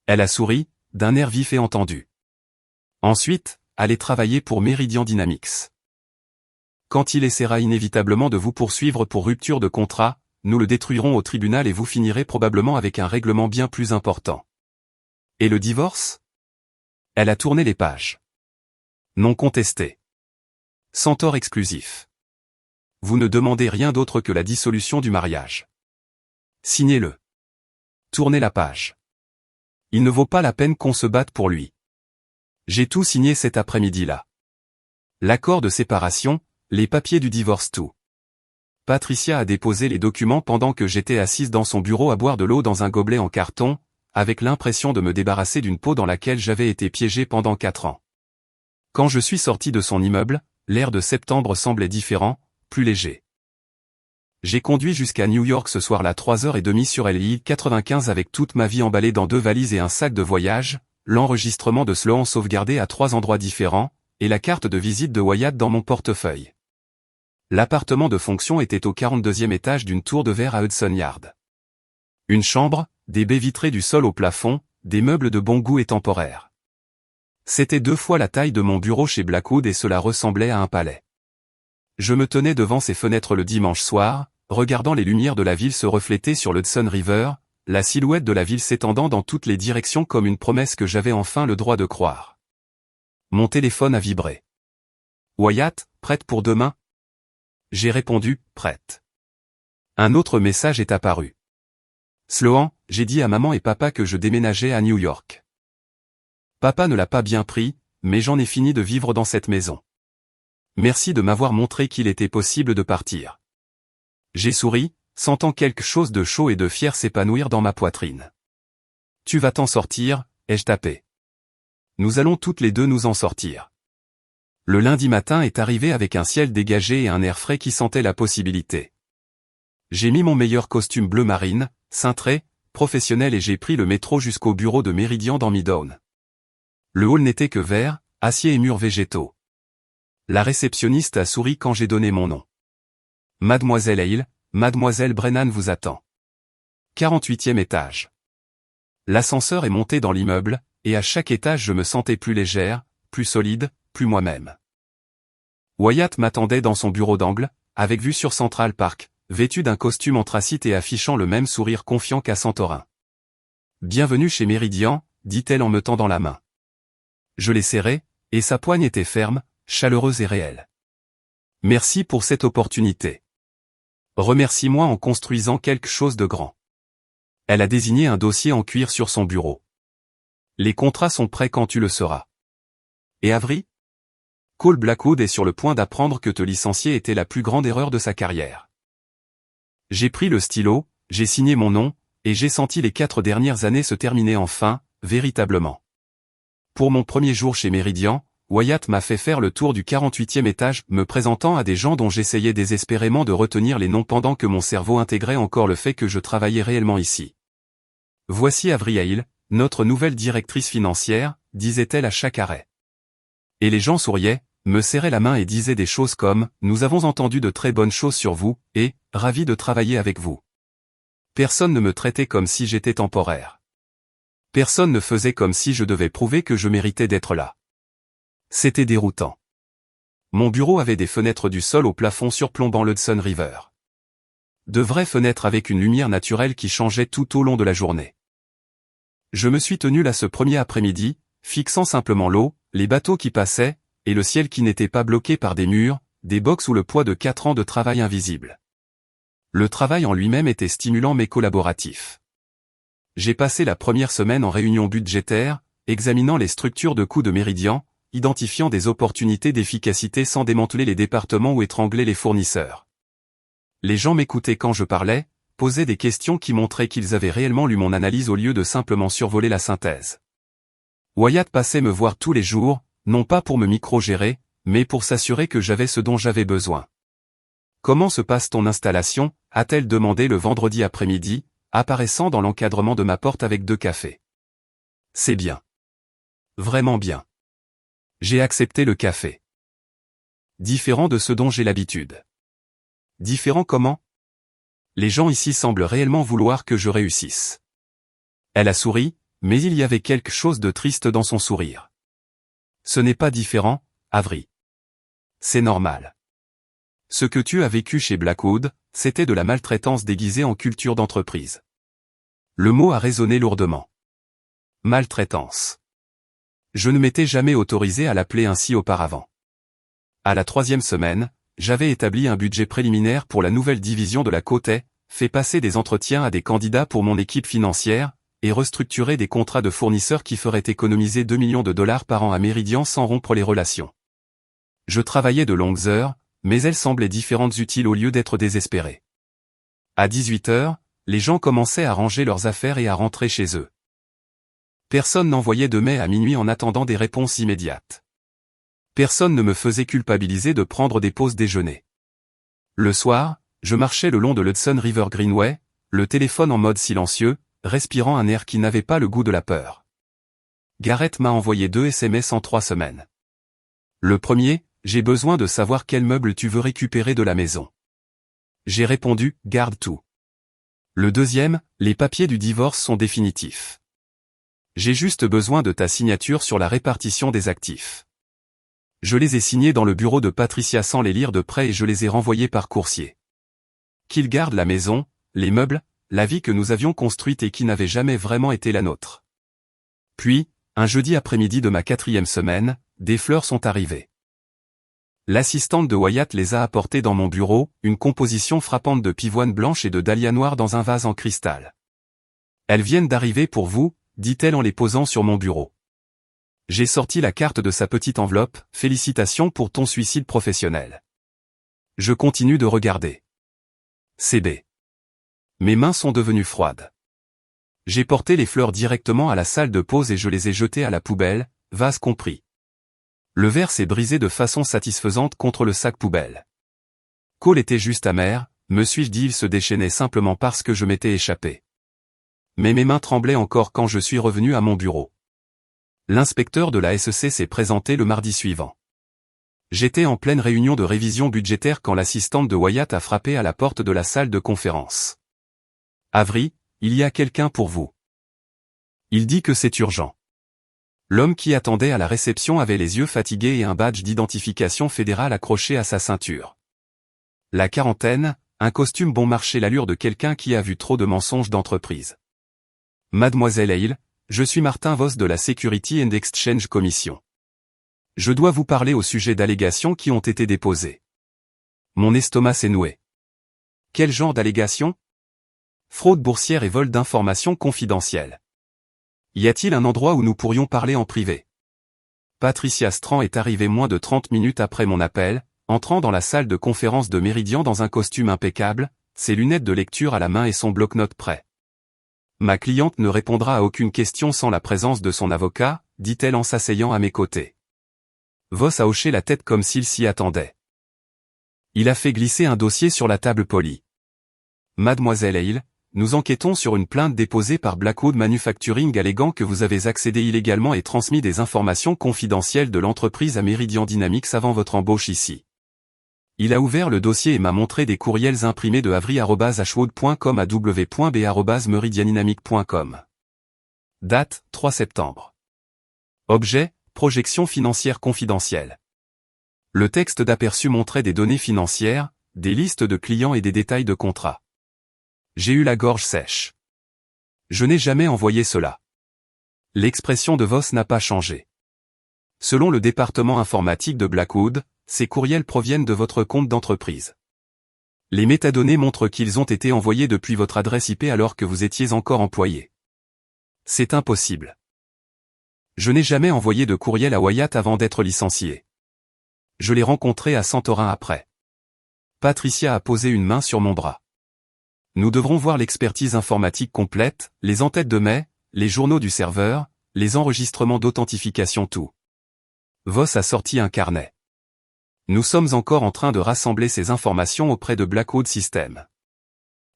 Elle a souri, d'un air vif et entendu. Ensuite, allez travailler pour Meridian Dynamics. Quand il essaiera inévitablement de vous poursuivre pour rupture de contrat, nous le détruirons au tribunal et vous finirez probablement avec un règlement bien plus important. Et le divorce? Elle a tourné les pages. Non contesté. Sans tort exclusif. Vous ne demandez rien d'autre que la dissolution du mariage. Signez-le. Tournez la page. Il ne vaut pas la peine qu'on se batte pour lui. J'ai tout signé cet après-midi-là. L'accord de séparation, les papiers du divorce, tout. Patricia a déposé les documents pendant que j'étais assise dans son bureau à boire de l'eau dans un gobelet en carton, avec l'impression de me débarrasser d'une peau dans laquelle j'avais été piégée pendant 4 ans. Quand je suis sorti de son immeuble, l'air de septembre semblait différent, plus léger. J'ai conduit jusqu'à New York ce soir-là 3h30 sur l'île 95 avec toute ma vie emballée dans 2 valises et un sac de voyage, l'enregistrement de Sloan sauvegardé à 3 endroits différents, et la carte de visite de Wyatt dans mon portefeuille. L'appartement de fonction était au 42e étage d'une tour de verre à Hudson Yard. Une chambre, des baies vitrées du sol au plafond, des meubles de bon goût et temporaires. C'était 2 fois la taille de mon bureau chez Blackwood et cela ressemblait à un palais. Je me tenais devant ces fenêtres le dimanche soir, regardant les lumières de la ville se refléter sur l'Hudson River, la silhouette de la ville s'étendant dans toutes les directions comme une promesse que j'avais enfin le droit de croire. Mon téléphone a vibré. Wyatt, prête pour demain? J'ai répondu, prête. Un autre message est apparu. Sloan, j'ai dit à maman et papa que je déménageais à New York. Papa ne l'a pas bien pris, mais j'en ai fini de vivre dans cette maison. Merci de m'avoir montré qu'il était possible de partir. J'ai souri, sentant quelque chose de chaud et de fier s'épanouir dans ma poitrine. Tu vas t'en sortir, ai-je tapé. Nous allons toutes les deux nous en sortir. Le lundi matin est arrivé avec un ciel dégagé et un air frais qui sentait la possibilité. J'ai mis mon meilleur costume bleu marine, cintré, professionnel et j'ai pris le métro jusqu'au bureau de Meridian dans Midtown. Le hall n'était que verre, acier et murs végétaux. La réceptionniste a souri quand j'ai donné mon nom. Mademoiselle Hale, Mademoiselle Brennan vous attend. 48e étage. L'ascenseur est monté dans l'immeuble, et à chaque étage je me sentais plus légère, plus solide, plus moi-même. Wyatt m'attendait dans son bureau d'angle, avec vue sur Central Park, vêtu d'un costume anthracite et affichant le même sourire confiant qu'à Santorin. « Bienvenue chez Meridian », dit-elle en me tendant la main. Je l'ai serrée, et sa poigne était ferme, chaleureuse et réelle. « Merci pour cette opportunité. Remercie-moi en construisant quelque chose de grand. » Elle a désigné un dossier en cuir sur son bureau. « Les contrats sont prêts quand tu le seras. » Et Avery? Cole Blackwood est sur le point d'apprendre que te licencier était la plus grande erreur de sa carrière. J'ai pris le stylo, j'ai signé mon nom, et j'ai senti les 4 dernières années se terminer enfin, véritablement. Pour mon premier jour chez Meridian, Wyatt m'a fait faire le tour du 48e étage, me présentant à des gens dont j'essayais désespérément de retenir les noms pendant que mon cerveau intégrait encore le fait que je travaillais réellement ici. Voici Avery Hale, notre nouvelle directrice financière, disait-elle à chaque arrêt. Et les gens souriaient, me serraient la main et disaient des choses comme « Nous avons entendu de très bonnes choses sur vous, et, ravi de travailler avec vous. » Personne ne me traitait comme si j'étais temporaire. Personne ne faisait comme si je devais prouver que je méritais d'être là. C'était déroutant. Mon bureau avait des fenêtres du sol au plafond surplombant l'Hudson River. De vraies fenêtres avec une lumière naturelle qui changeait tout au long de la journée. Je me suis tenu là ce premier après-midi, fixant simplement l'eau, les bateaux qui passaient, et le ciel qui n'était pas bloqué par des murs, des box sous le poids de 4 ans de travail invisible. Le travail en lui-même était stimulant mais collaboratif. J'ai passé la première semaine en réunion budgétaire, examinant les structures de coûts de Meridian, identifiant des opportunités d'efficacité sans démanteler les départements ou étrangler les fournisseurs. Les gens m'écoutaient quand je parlais, posaient des questions qui montraient qu'ils avaient réellement lu mon analyse au lieu de simplement survoler la synthèse. Wyatt passait me voir tous les jours, non pas pour me micro-gérer, mais pour s'assurer que j'avais ce dont j'avais besoin. « Comment se passe ton installation ?» a-t-elle demandé le vendredi après-midi, apparaissant dans l'encadrement de ma porte avec 2 cafés. « C'est bien. Vraiment bien. » J'ai accepté le café. Différent de ce dont j'ai l'habitude. Différent comment? Les gens ici semblent réellement vouloir que je réussisse. Elle a souri, mais il y avait quelque chose de triste dans son sourire. Ce n'est pas différent, Avery. C'est normal. Ce que tu as vécu chez Blackwood, c'était de la maltraitance déguisée en culture d'entreprise. Le mot a résonné lourdement. Maltraitance. Je ne m'étais jamais autorisé à l'appeler ainsi auparavant. À la 3e semaine, j'avais établi un budget préliminaire pour la nouvelle division de la côte est, fait passer des entretiens à des candidats pour mon équipe financière, et restructuré des contrats de fournisseurs qui feraient économiser 2 millions de dollars par an à Meridian sans rompre les relations. Je travaillais de longues heures, mais elles semblaient différentes utiles au lieu d'être désespérées. À 18 heures, les gens commençaient à ranger leurs affaires et à rentrer chez eux. Personne n'envoyait de mail à minuit en attendant des réponses immédiates. Personne ne me faisait culpabiliser de prendre des pauses déjeuner. Le soir, je marchais le long de l'Hudson River Greenway, le téléphone en mode silencieux, respirant un air qui n'avait pas le goût de la peur. Garrett m'a envoyé 2 SMS en 3 semaines. Le premier, j'ai besoin de savoir quel meuble tu veux récupérer de la maison. J'ai répondu, garde tout. Le deuxième, les papiers du divorce sont définitifs. J'ai juste besoin de ta signature sur la répartition des actifs. Je les ai signés dans le bureau de Patricia sans les lire de près et je les ai renvoyés par coursier. Qu'il garde la maison, les meubles, la vie que nous avions construite et qui n'avait jamais vraiment été la nôtre. Puis, un jeudi après-midi de ma 4e semaine, des fleurs sont arrivées. L'assistante de Wyatt les a apportées dans mon bureau, une composition frappante de pivoine blanche et de dahlia noire dans un vase en cristal. Elles viennent d'arriver pour vous, dit-elle en les posant sur mon bureau. J'ai sorti la carte de sa petite enveloppe, félicitations pour ton suicide professionnel. Je continue de regarder. CB. Mes mains sont devenues froides. J'ai porté les fleurs directement à la salle de pause et je les ai jetées à la poubelle, vase compris. Le verre s'est brisé de façon satisfaisante contre le sac poubelle. Cole était juste amer, me suis-je dit, il se déchaînait simplement parce que je m'étais échappé. Mais mes mains tremblaient encore quand je suis revenu à mon bureau. L'inspecteur de la SEC s'est présenté le mardi suivant. J'étais en pleine réunion de révision budgétaire quand l'assistante de Wyatt a frappé à la porte de la salle de conférence. « Avery, il y a quelqu'un pour vous. » Il dit que c'est urgent. L'homme qui attendait à la réception avait les yeux fatigués et un badge d'identification fédéral accroché à sa ceinture. La quarantaine, un costume bon marché, l'allure de quelqu'un qui a vu trop de mensonges d'entreprise. « Mademoiselle Hale, je suis Martin Voss de la Security and Exchange Commission. Je dois vous parler au sujet d'allégations qui ont été déposées. » Mon estomac s'est noué. Quel genre d'allégations? Fraude boursière et vol d'informations confidentielles. Y a-t-il un endroit où nous pourrions parler en privé? Patricia Strand est arrivée moins de 30 minutes après mon appel, entrant dans la salle de conférence de Meridian dans un costume impeccable, ses lunettes de lecture à la main et son bloc-notes prêt. Ma cliente ne répondra à aucune question sans la présence de son avocat, dit-elle en s'asseyant à mes côtés. Voss a hoché la tête comme s'il s'y attendait. Il a fait glisser un dossier sur la table polie. Mademoiselle Hale, nous enquêtons sur une plainte déposée par Blackwood Manufacturing alléguant que vous avez accédé illégalement et transmis des informations confidentielles de l'entreprise à Meridian Dynamics avant votre embauche ici. Il a ouvert le dossier et m'a montré des courriels imprimés de avery@ashwood.com à w.b@meridiandynamics.com. Date, 3 septembre. Objet, projection financière confidentielle. Le texte d'aperçu montrait des données financières, des listes de clients et des détails de contrats. J'ai eu la gorge sèche. Je n'ai jamais envoyé cela. L'expression de Voss n'a pas changé. Selon le département informatique de Blackwood, ces courriels proviennent de votre compte d'entreprise. Les métadonnées montrent qu'ils ont été envoyés depuis votre adresse IP alors que vous étiez encore employé. C'est impossible. Je n'ai jamais envoyé de courriel à Wyatt avant d'être licencié. Je l'ai rencontré à Santorin après. Patricia a posé une main sur mon bras. Nous devrons voir l'expertise informatique complète, les en-têtes de mai, les journaux du serveur, les enregistrements d'authentification, tout. Voss a sorti un carnet. Nous sommes encore en train de rassembler ces informations auprès de Blackwood Systems.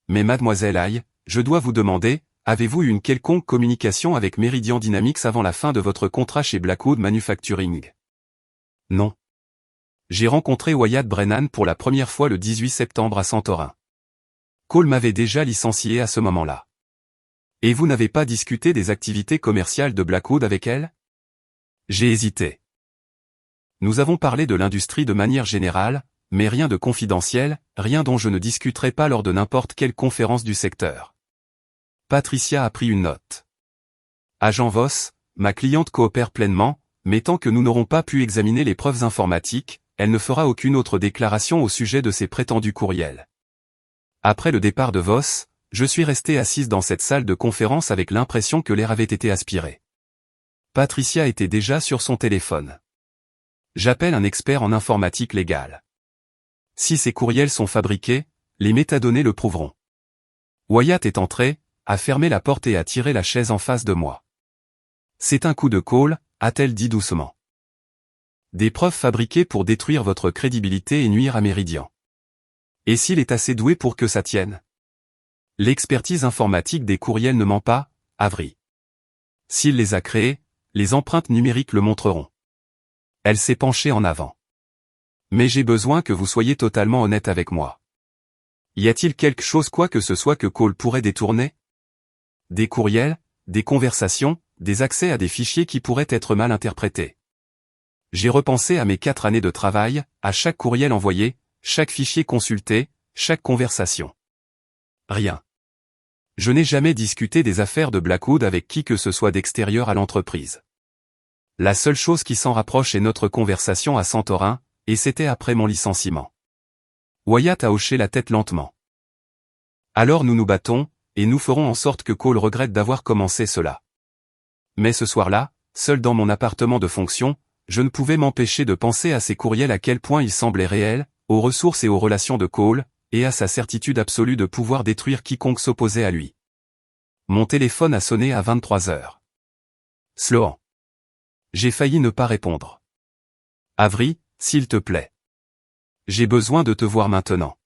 Mais mademoiselle Hale, je dois vous demander, avez-vous eu une quelconque communication avec Meridian Dynamics avant la fin de votre contrat chez Blackwood Manufacturing? Non. J'ai rencontré Wyatt Brennan pour la première fois le 18 septembre à Santorin. Cole m'avait déjà licencié à ce moment-là. Et vous n'avez pas discuté des activités commerciales de Blackwood avec elle? J'ai hésité. Nous avons parlé de l'industrie de manière générale, mais rien de confidentiel, rien dont je ne discuterai pas lors de n'importe quelle conférence du secteur. Patricia a pris une note. Agent Voss, ma cliente coopère pleinement, mais tant que nous n'aurons pas pu examiner les preuves informatiques, elle ne fera aucune autre déclaration au sujet de ces prétendus courriels. Après le départ de Voss, je suis resté assise dans cette salle de conférence avec l'impression que l'air avait été aspiré. Patricia était déjà sur son téléphone. J'appelle un expert en informatique légale. Si ces courriels sont fabriqués, les métadonnées le prouveront. Wyatt est entré, a fermé la porte et a tiré la chaise en face de moi. C'est un coup de Cole, a-t-elle dit doucement. Des preuves fabriquées pour détruire votre crédibilité et nuire à Meridian. Et s'il est assez doué pour que ça tienne? L'expertise informatique des courriels ne ment pas, Avery. S'il les a créés, les empreintes numériques le montreront. Elle s'est penchée en avant. Mais j'ai besoin que vous soyez totalement honnête avec moi. Y a-t-il quelque chose quoi que ce soit que Cole pourrait détourner? Des courriels, des conversations, des accès à des fichiers qui pourraient être mal interprétés. J'ai repensé à mes 4 années de travail, à chaque courriel envoyé, chaque fichier consulté, chaque conversation. Rien. Je n'ai jamais discuté des affaires de Blackwood avec qui que ce soit d'extérieur à l'entreprise. La seule chose qui s'en rapproche est notre conversation à Santorin, et c'était après mon licenciement. Wyatt a hoché la tête lentement. Alors nous nous battons, et nous ferons en sorte que Cole regrette d'avoir commencé cela. Mais ce soir-là, seul dans mon appartement de fonction, je ne pouvais m'empêcher de penser à ces courriels, à quel point ils semblaient réels, aux ressources et aux relations de Cole, et à sa certitude absolue de pouvoir détruire quiconque s'opposait à lui. Mon téléphone a sonné à 23 heures. Sloan. J'ai failli ne pas répondre. Avery, s'il te plaît. J'ai besoin de te voir maintenant.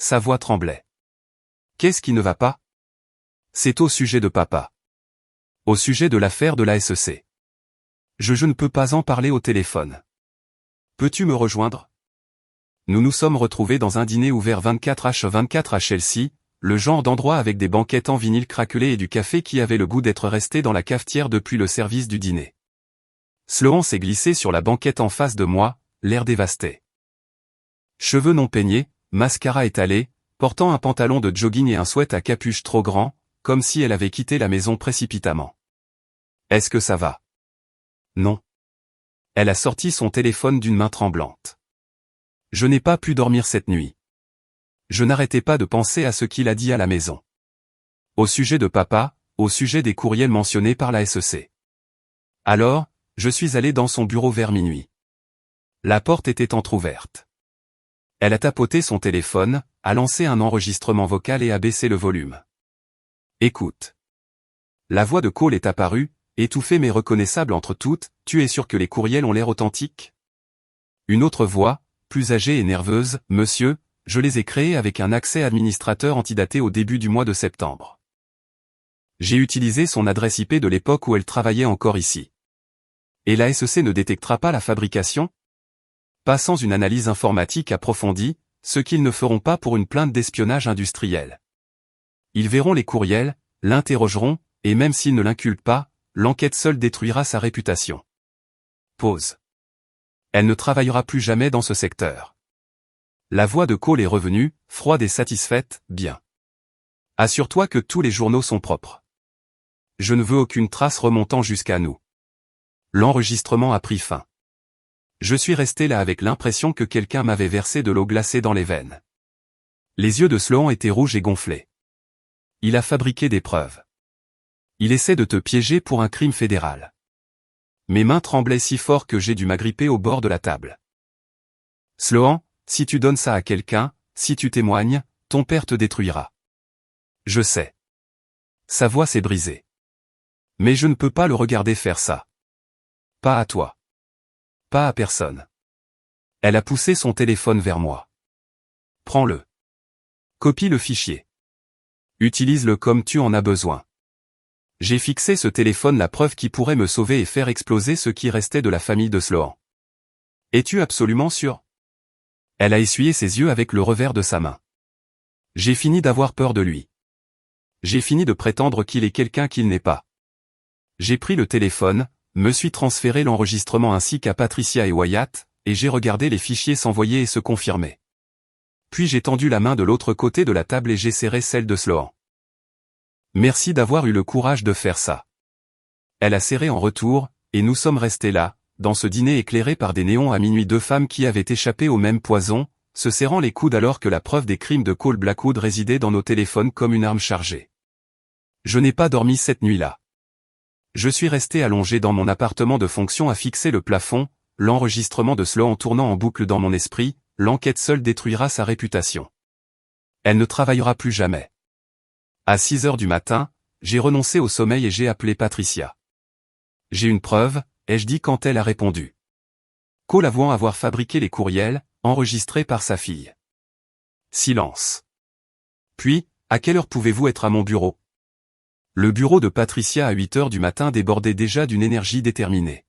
sa voix tremblait. Qu'est-ce qui ne va pas? C'est au sujet de papa. Au sujet de l'affaire de la SEC. Je ne peux pas en parler au téléphone. Peux-tu me rejoindre? Nous nous sommes retrouvés dans un dîner ouvert 24h24 à Chelsea, le genre d'endroit avec des banquettes en vinyle craquelé et du café qui avait le goût d'être resté dans la cafetière depuis le service du dîner. Sloan s'est glissé sur la banquette en face de moi, l'air dévasté. Cheveux non peignés, mascara étalé, portant un pantalon de jogging et un sweat à capuche trop grand, comme si elle avait quitté la maison précipitamment. Est-ce que ça va? Non. Elle a sorti son téléphone d'une main tremblante. Je n'ai pas pu dormir cette nuit. Je n'arrêtais pas de penser à ce qu'il a dit à la maison. Au sujet de papa, au sujet des courriels mentionnés par la SEC. Alors, je suis allé dans son bureau vers minuit. La porte était entr'ouverte. Elle a tapoté son téléphone, a lancé un enregistrement vocal et a baissé le volume. Écoute. La voix de Cole est apparue, étouffée mais reconnaissable entre toutes. Tu es sûr que les courriels ont l'air authentiques? Une autre voix, plus âgée et nerveuse, monsieur, je les ai créés avec un accès administrateur antidaté au début du mois de septembre. J'ai utilisé son adresse IP de l'époque où elle travaillait encore ici. Et la SEC ne détectera pas la fabrication? Pas sans une analyse informatique approfondie, ce qu'ils ne feront pas pour une plainte d'espionnage industriel. Ils verront les courriels, l'interrogeront, et même s'ils ne l'inculpent pas, l'enquête seule détruira sa réputation. Pause. Elle ne travaillera plus jamais dans ce secteur. La voix de Cole est revenue, froide et satisfaite, bien. Assure-toi que tous les journaux sont propres. Je ne veux aucune trace remontant jusqu'à nous. L'enregistrement a pris fin. Je suis resté là avec l'impression que quelqu'un m'avait versé de l'eau glacée dans les veines. Les yeux de Sloan étaient rouges et gonflés. Il a fabriqué des preuves. Il essaie de te piéger pour un crime fédéral. Mes mains tremblaient si fort que j'ai dû m'agripper au bord de la table. Sloan, si tu donnes ça à quelqu'un, si tu témoignes, ton père te détruira. Je sais. Sa voix s'est brisée. Mais je ne peux pas le regarder faire ça. Pas à toi. Pas à personne. Elle a poussé son téléphone vers moi. Prends-le. Copie le fichier. Utilise-le comme tu en as besoin. J'ai fixé ce téléphone la preuve qui pourrait me sauver et faire exploser ce qui restait de la famille de Sloan. Es-tu absolument sûr? Elle a essuyé ses yeux avec le revers de sa main. J'ai fini d'avoir peur de lui. J'ai fini de prétendre qu'il est quelqu'un qu'il n'est pas. J'ai pris le téléphone, me suis transféré l'enregistrement ainsi qu'à Patricia et Wyatt, et j'ai regardé les fichiers s'envoyer et se confirmer. Puis j'ai tendu la main de l'autre côté de la table et j'ai serré celle de Sloan. Merci d'avoir eu le courage de faire ça. Elle a serré en retour, et nous sommes restés là, dans ce dîner éclairé par des néons à minuit, deux femmes qui avaient échappé au même poison, se serrant les coudes alors que la preuve des crimes de Cole Blackwood résidait dans nos téléphones comme une arme chargée. Je n'ai pas dormi cette nuit-là. Je suis resté allongé dans mon appartement de fonction à fixer le plafond, l'enregistrement de Sloan tournant en boucle dans mon esprit, l'enquête seule détruira sa réputation. Elle ne travaillera plus jamais. À 6 heures du matin, j'ai renoncé au sommeil et j'ai appelé Patricia. J'ai une preuve, ai-je dit quand elle a répondu. Cole avouant avoir fabriqué les courriels, enregistrés par sa fille. Silence. Puis, à quelle heure pouvez-vous être à mon bureau? Le bureau de Patricia à 8 heures du matin débordait déjà d'une énergie déterminée.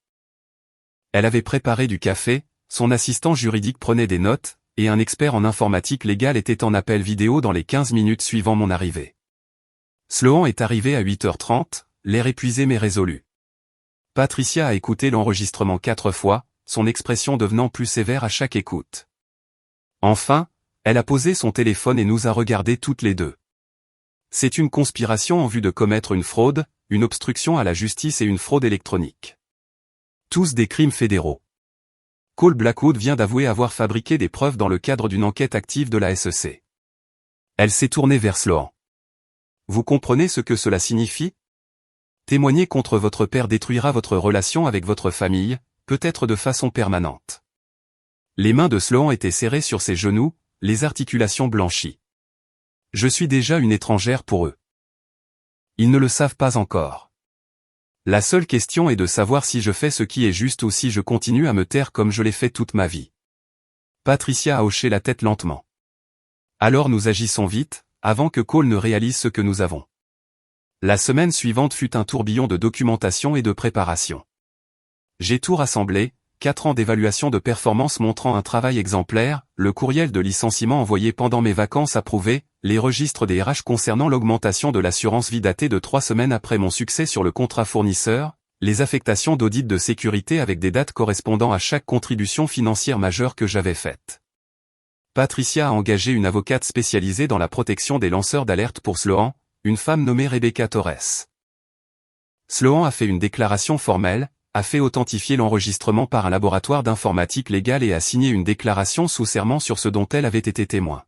Elle avait préparé du café, son assistant juridique prenait des notes, et un expert en informatique légale était en appel vidéo dans les 15 minutes suivant mon arrivée. Sloan est arrivé à 8h30, l'air épuisé mais résolu. Patricia a écouté l'enregistrement 4 fois, son expression devenant plus sévère à chaque écoute. Enfin, elle a posé son téléphone et nous a regardés toutes les deux. C'est une conspiration en vue de commettre une fraude, une obstruction à la justice et une fraude électronique. Tous des crimes fédéraux. Cole Blackwood vient d'avouer avoir fabriqué des preuves dans le cadre d'une enquête active de la SEC. Elle s'est tournée vers Sloan. Vous comprenez ce que cela signifie? Témoigner contre votre père détruira votre relation avec votre famille, peut-être de façon permanente. Les mains de Sloan étaient serrées sur ses genoux, les articulations blanchies. Je suis déjà une étrangère pour eux. Ils ne le savent pas encore. La seule question est de savoir si je fais ce qui est juste ou si je continue à me taire comme je l'ai fait toute ma vie. Patricia a hoché la tête lentement. Alors nous agissons vite, avant que Cole ne réalise ce que nous avons. La semaine suivante fut un tourbillon de documentation et de préparation. J'ai tout rassemblé, 4 ans d'évaluation de performance montrant un travail exemplaire, le courriel de licenciement envoyé pendant mes vacances approuvé, les registres des RH concernant l'augmentation de l'assurance vie datée de 3 semaines après mon succès sur le contrat fournisseur, les affectations d'audit de sécurité avec des dates correspondant à chaque contribution financière majeure que j'avais faite. Patricia a engagé une avocate spécialisée dans la protection des lanceurs d'alerte pour Sloan, une femme nommée Rebecca Torres. Sloan a fait une déclaration formelle, a fait authentifier l'enregistrement par un laboratoire d'informatique légale et a signé une déclaration sous serment sur ce dont elle avait été témoin.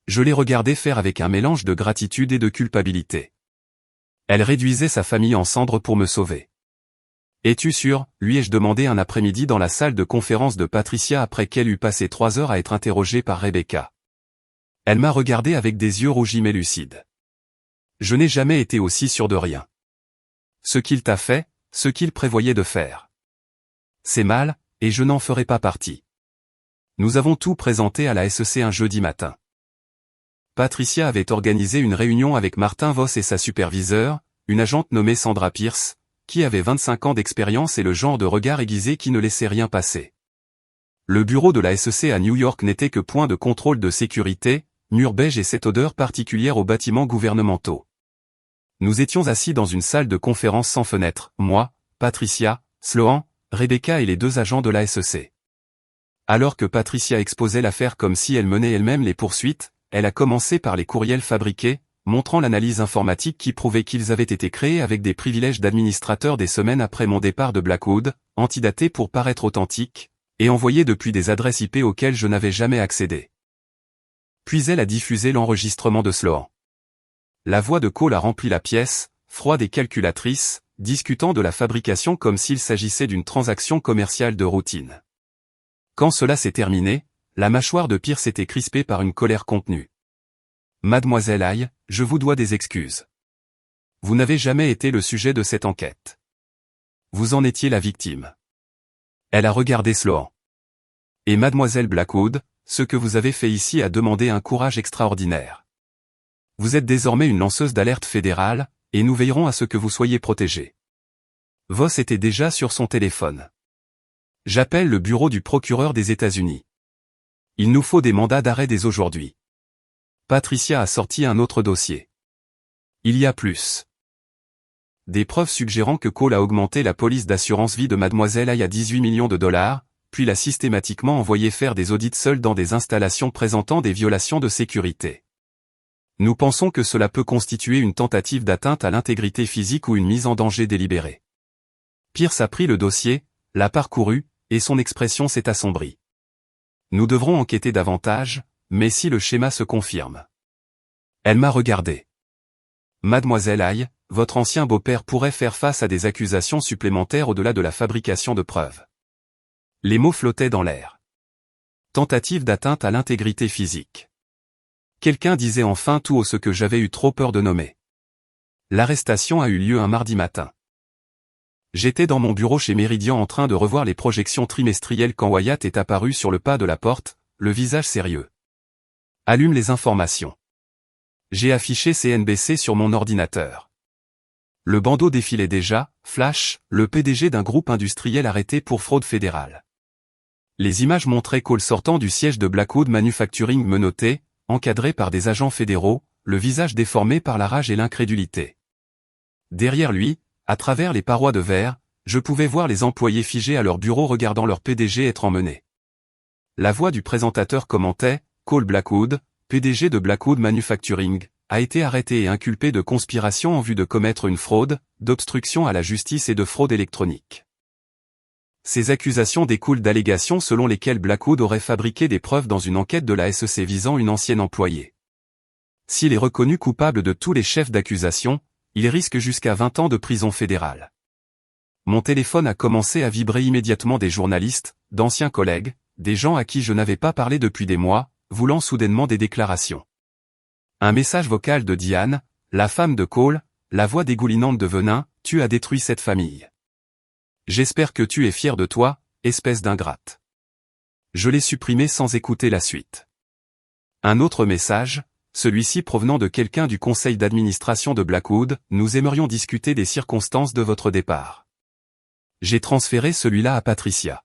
Je l'ai regardé faire avec un mélange de gratitude et de culpabilité. Elle réduisait sa famille en cendres pour me sauver. « Es-tu sûr ?» lui ai-je demandé un après-midi dans la salle de conférence de Patricia après qu'elle eut passé 3 heures à être interrogée par Rebecca. Elle m'a regardé avec des yeux rougis mais lucides. Je n'ai jamais été aussi sûr de rien. Ce qu'il t'a fait, ce qu'il prévoyait de faire. C'est mal, et je n'en ferai pas partie. Nous avons tout présenté à la SEC un jeudi matin. Patricia avait organisé une réunion avec Martin Voss et sa superviseure, une agente nommée Sandra Pierce, qui avait 25 ans d'expérience et le genre de regard aiguisé qui ne laissait rien passer. Le bureau de la SEC à New York n'était que point de contrôle de sécurité, mur beige et cette odeur particulière aux bâtiments gouvernementaux. Nous étions assis dans une salle de conférence sans fenêtre, moi, Patricia, Sloan, Rebecca et les 2 agents de la SEC. Alors que Patricia exposait l'affaire comme si elle menait elle-même les poursuites, elle a commencé par les courriels fabriqués, montrant l'analyse informatique qui prouvait qu'ils avaient été créés avec des privilèges d'administrateur des semaines après mon départ de Blackwood, antidatés pour paraître authentiques, et envoyés depuis des adresses IP auxquelles je n'avais jamais accédé. Puis elle a diffusé l'enregistrement de Sloan. La voix de Cole a rempli la pièce, froide et calculatrice, discutant de la fabrication comme s'il s'agissait d'une transaction commerciale de routine. Quand cela s'est terminé, la mâchoire de Pierce était crispée par une colère contenue. Mademoiselle Aye, je vous dois des excuses. Vous n'avez jamais été le sujet de cette enquête. Vous en étiez la victime. Elle a regardé Sloan. Et Mademoiselle Blackwood, ce que vous avez fait ici a demandé un courage extraordinaire. Vous êtes désormais une lanceuse d'alerte fédérale, et nous veillerons à ce que vous soyez protégée. Voss était déjà sur son téléphone. J'appelle le bureau du procureur des États-Unis. Il nous faut des mandats d'arrêt dès aujourd'hui. Patricia a sorti un autre dossier. Il y a plus. Des preuves suggérant que Cole a augmenté la police d'assurance vie de Mademoiselle Aye à 18 millions de dollars, puis l'a systématiquement envoyé faire des audits seul dans des installations présentant des violations de sécurité. Nous pensons que cela peut constituer une tentative d'atteinte à l'intégrité physique ou une mise en danger délibérée. Pierce a pris le dossier, l'a parcouru, et son expression s'est assombrie. Nous devrons enquêter davantage, mais si le schéma se confirme. Elle m'a regardé. Mademoiselle Aye, votre ancien beau-père pourrait faire face à des accusations supplémentaires au-delà de la fabrication de preuves. Les mots flottaient dans l'air. Tentative d'atteinte à l'intégrité physique. Quelqu'un disait enfin tout haut ce que j'avais eu trop peur de nommer. L'arrestation a eu lieu un mardi matin. J'étais dans mon bureau chez Meridian en train de revoir les projections trimestrielles quand Wyatt est apparu sur le pas de la porte, le visage sérieux. Allume les informations. J'ai affiché CNBC sur mon ordinateur. Le bandeau défilait déjà, flash, le PDG d'un groupe industriel arrêté pour fraude fédérale. Les images montraient Cole sortant du siège de Blackwood Manufacturing menotté, encadré par des agents fédéraux, le visage déformé par la rage et l'incrédulité. Derrière lui, à travers les parois de verre, je pouvais voir les employés figés à leur bureau regardant leur PDG être emmené. La voix du présentateur commentait, Cole Blackwood, PDG de Blackwood Manufacturing, a été arrêté et inculpé de conspiration en vue de commettre une fraude, d'obstruction à la justice et de fraude électronique. Ces accusations découlent d'allégations selon lesquelles Blackwood aurait fabriqué des preuves dans une enquête de la SEC visant une ancienne employée. S'il est reconnu coupable de tous les chefs d'accusation, il risque jusqu'à 20 ans de prison fédérale. Mon téléphone a commencé à vibrer immédiatement des journalistes, d'anciens collègues, des gens à qui je n'avais pas parlé depuis des mois, voulant soudainement des déclarations. Un message vocal de Diane, la femme de Cole, la voix dégoulinante de venin, tu as détruit cette famille. J'espère que tu es fier de toi, espèce d'ingrate. Je l'ai supprimé sans écouter la suite. Un autre message, celui-ci provenant de quelqu'un du conseil d'administration de Blackwood, nous aimerions discuter des circonstances de votre départ. J'ai transféré celui-là à Patricia.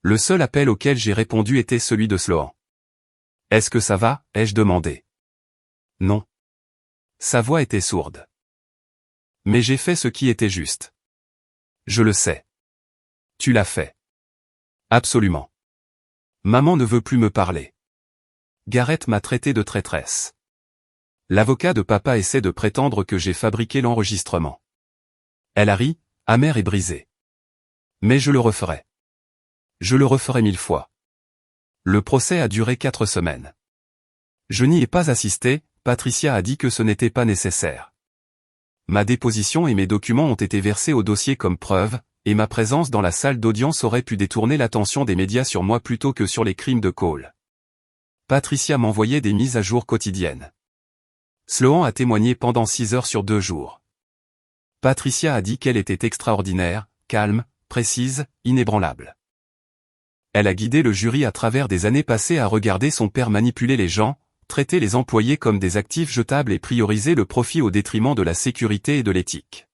Le seul appel auquel j'ai répondu était celui de Sloan. Est-ce que ça va, ai-je demandé. Non. Sa voix était sourde. Mais j'ai fait ce qui était juste. Je le sais. Tu l'as fait. Absolument. Maman ne veut plus me parler. Garrett m'a traité de traîtresse. L'avocat de papa essaie de prétendre que j'ai fabriqué l'enregistrement. Elle a ri, amère et brisée. Mais je le referai. Je le referai 1000 fois. Le procès a duré 4 semaines. Je n'y ai pas assisté, Patricia a dit que ce n'était pas nécessaire. Ma déposition et mes documents ont été versés au dossier comme preuve, et ma présence dans la salle d'audience aurait pu détourner l'attention des médias sur moi plutôt que sur les crimes de Cole. Patricia m'envoyait des mises à jour quotidiennes. Sloan a témoigné pendant 6 heures sur 2 jours. Patricia a dit qu'elle était extraordinaire, calme, précise, inébranlable. Elle a guidé le jury à travers des années passées à regarder son père manipuler les gens, traiter les employés comme des actifs jetables et prioriser le profit au détriment de la sécurité et de l'éthique.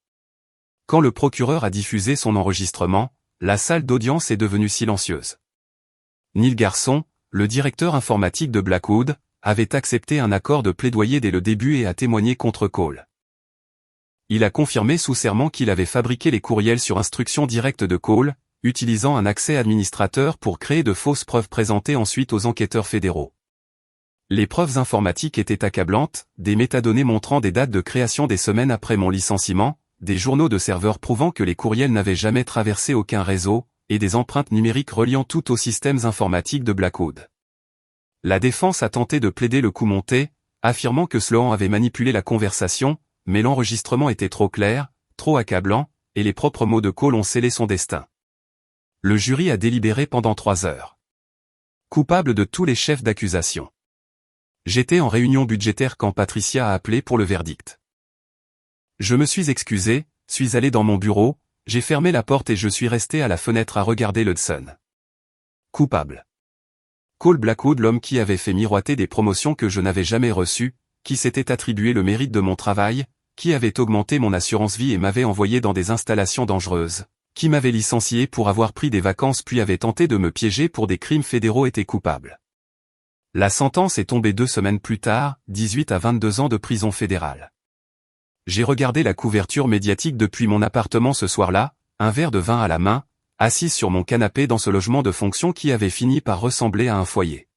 Quand le procureur a diffusé son enregistrement, la salle d'audience est devenue silencieuse. Neil Garson, le directeur informatique de Blackwood, avait accepté un accord de plaidoyer dès le début et a témoigné contre Cole. Il a confirmé sous serment qu'il avait fabriqué les courriels sur instruction directe de Cole, utilisant un accès administrateur pour créer de fausses preuves présentées ensuite aux enquêteurs fédéraux. Les preuves informatiques étaient accablantes, des métadonnées montrant des dates de création des semaines après mon licenciement, des journaux de serveurs prouvant que les courriels n'avaient jamais traversé aucun réseau, et des empreintes numériques reliant tout aux systèmes informatiques de Blackwood. La défense a tenté de plaider le coup monté, affirmant que Sloan avait manipulé la conversation, mais l'enregistrement était trop clair, trop accablant, et les propres mots de Cole ont scellé son destin. Le jury a délibéré pendant 3 heures. Coupable de tous les chefs d'accusation. J'étais en réunion budgétaire quand Patricia a appelé pour le verdict. Je me suis excusé, suis allé dans mon bureau, j'ai fermé la porte et je suis resté à la fenêtre à regarder l'Hudson. Coupable. Cole Blackwood, l'homme qui avait fait miroiter des promotions que je n'avais jamais reçues, qui s'était attribué le mérite de mon travail, qui avait augmenté mon assurance vie et m'avait envoyé dans des installations dangereuses, qui m'avait licencié pour avoir pris des vacances puis avait tenté de me piéger pour des crimes fédéraux était coupable. La sentence est tombée 2 semaines plus tard, 18 à 22 ans de prison fédérale. J'ai regardé la couverture médiatique depuis mon appartement ce soir-là, un verre de vin à la main, assise sur mon canapé dans ce logement de fonction qui avait fini par ressembler à un foyer.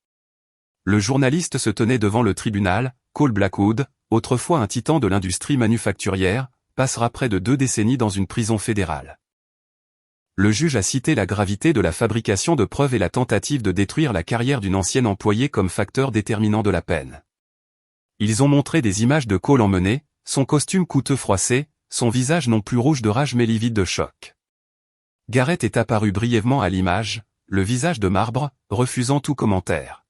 Le journaliste se tenait devant le tribunal, Cole Blackwood, autrefois un titan de l'industrie manufacturière, passera près de 2 décennies dans une prison fédérale. Le juge a cité la gravité de la fabrication de preuves et la tentative de détruire la carrière d'une ancienne employée comme facteur déterminant de la peine. Ils ont montré des images de Cole emmené, son costume coûteux froissé, son visage non plus rouge de rage mais livide de choc. Garrett est apparu brièvement à l'image, le visage de marbre, refusant tout commentaire.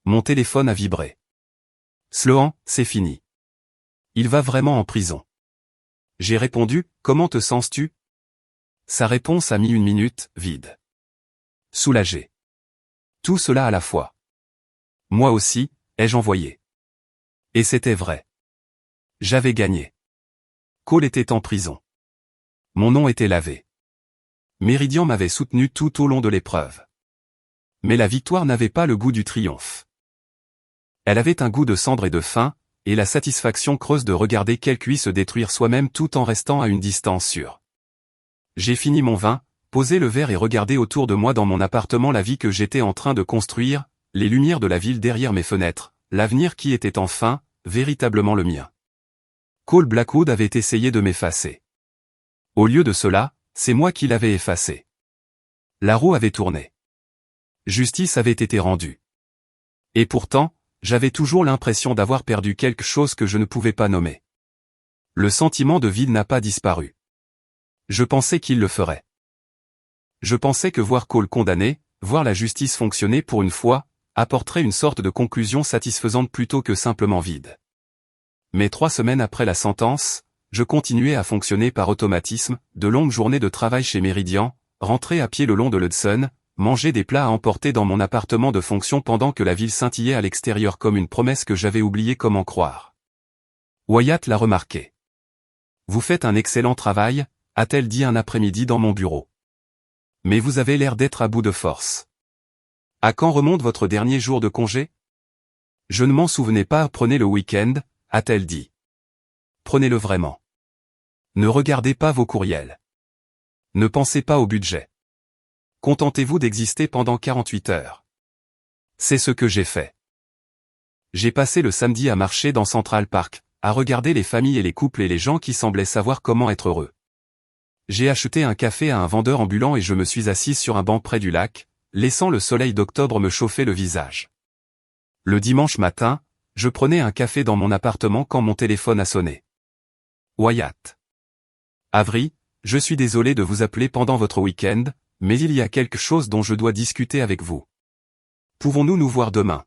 Mon téléphone a vibré. Sloan, c'est fini. Il va vraiment en prison. J'ai répondu, comment te sens-tu? Sa réponse a mis 1 minute, vide. Soulagé. Tout cela à la fois. Moi aussi, ai-je envoyé. Et c'était vrai. J'avais gagné. Cole était en prison. Mon nom était lavé. Meridian m'avait soutenu tout au long de l'épreuve. Mais la victoire n'avait pas le goût du triomphe. Elle avait un goût de cendre et de faim, et la satisfaction creuse de regarder quelqu'un se détruire soi-même tout en restant à une distance sûre. J'ai fini mon vin, posé le verre et regardé autour de moi dans mon appartement la vie que j'étais en train de construire, les lumières de la ville derrière mes fenêtres, l'avenir qui était enfin, véritablement le mien. Cole Blackwood avait essayé de m'effacer. Au lieu de cela, c'est moi qui l'avais effacé. La roue avait tourné. Justice avait été rendue. Et pourtant, j'avais toujours l'impression d'avoir perdu quelque chose que je ne pouvais pas nommer. Le sentiment de vide n'a pas disparu. Je pensais qu'il le ferait. Je pensais que voir Cole condamné, voir la justice fonctionner pour une fois, apporterait une sorte de conclusion satisfaisante plutôt que simplement vide. Mais 3 semaines après la sentence, je continuais à fonctionner par automatisme, de longues journées de travail chez Meridian, rentrer à pied le long de l'Hudson, manger des plats à emporter dans mon appartement de fonction pendant que la ville scintillait à l'extérieur comme une promesse que j'avais oublié comment croire. Wyatt l'a remarqué. Vous faites un excellent travail, a-t-elle dit un après-midi dans mon bureau. Mais vous avez l'air d'être à bout de force. À quand remonte votre dernier jour de congé? Je ne m'en souvenais pas, prenez le week-end, a-t-elle dit. Prenez-le vraiment. Ne regardez pas vos courriels. Ne pensez pas au budget. Contentez-vous d'exister pendant 48 heures. C'est ce que j'ai fait. J'ai passé le samedi à marcher dans Central Park, à regarder les familles et les couples et les gens qui semblaient savoir comment être heureux. J'ai acheté un café à un vendeur ambulant et je me suis assise sur un banc près du lac, laissant le soleil d'octobre me chauffer le visage. Le dimanche matin, je prenais un café dans mon appartement quand mon téléphone a sonné. Wyatt. Avery, je suis désolé de vous appeler pendant votre week-end, mais il y a quelque chose dont je dois discuter avec vous. Pouvons-nous nous voir demain?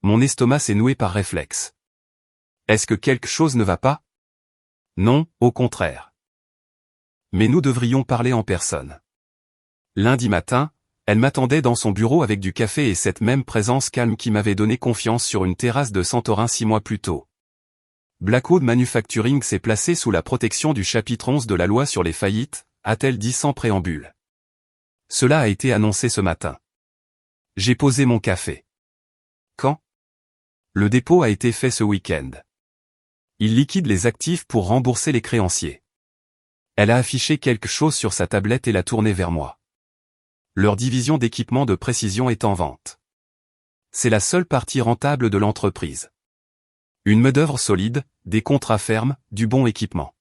Mon estomac s'est noué par réflexe. Est-ce que quelque chose ne va pas? Non, au contraire. Mais nous devrions parler en personne. Lundi matin, elle m'attendait dans son bureau avec du café et cette même présence calme qui m'avait donné confiance sur une terrasse de Santorin 6 mois plus tôt. Blackwood Manufacturing s'est placé sous la protection du chapitre 11 de la loi sur les faillites, a-t-elle dit sans préambule. Cela a été annoncé ce matin. J'ai posé mon café. Quand? Le dépôt a été fait ce week-end. Il liquide les actifs pour rembourser les créanciers. Elle a affiché quelque chose sur sa tablette et l'a tourné vers moi. Leur division d'équipement de précision est en vente. C'est la seule partie rentable de l'entreprise. Une main-d'œuvre solide, des contrats fermes, du bon équipement.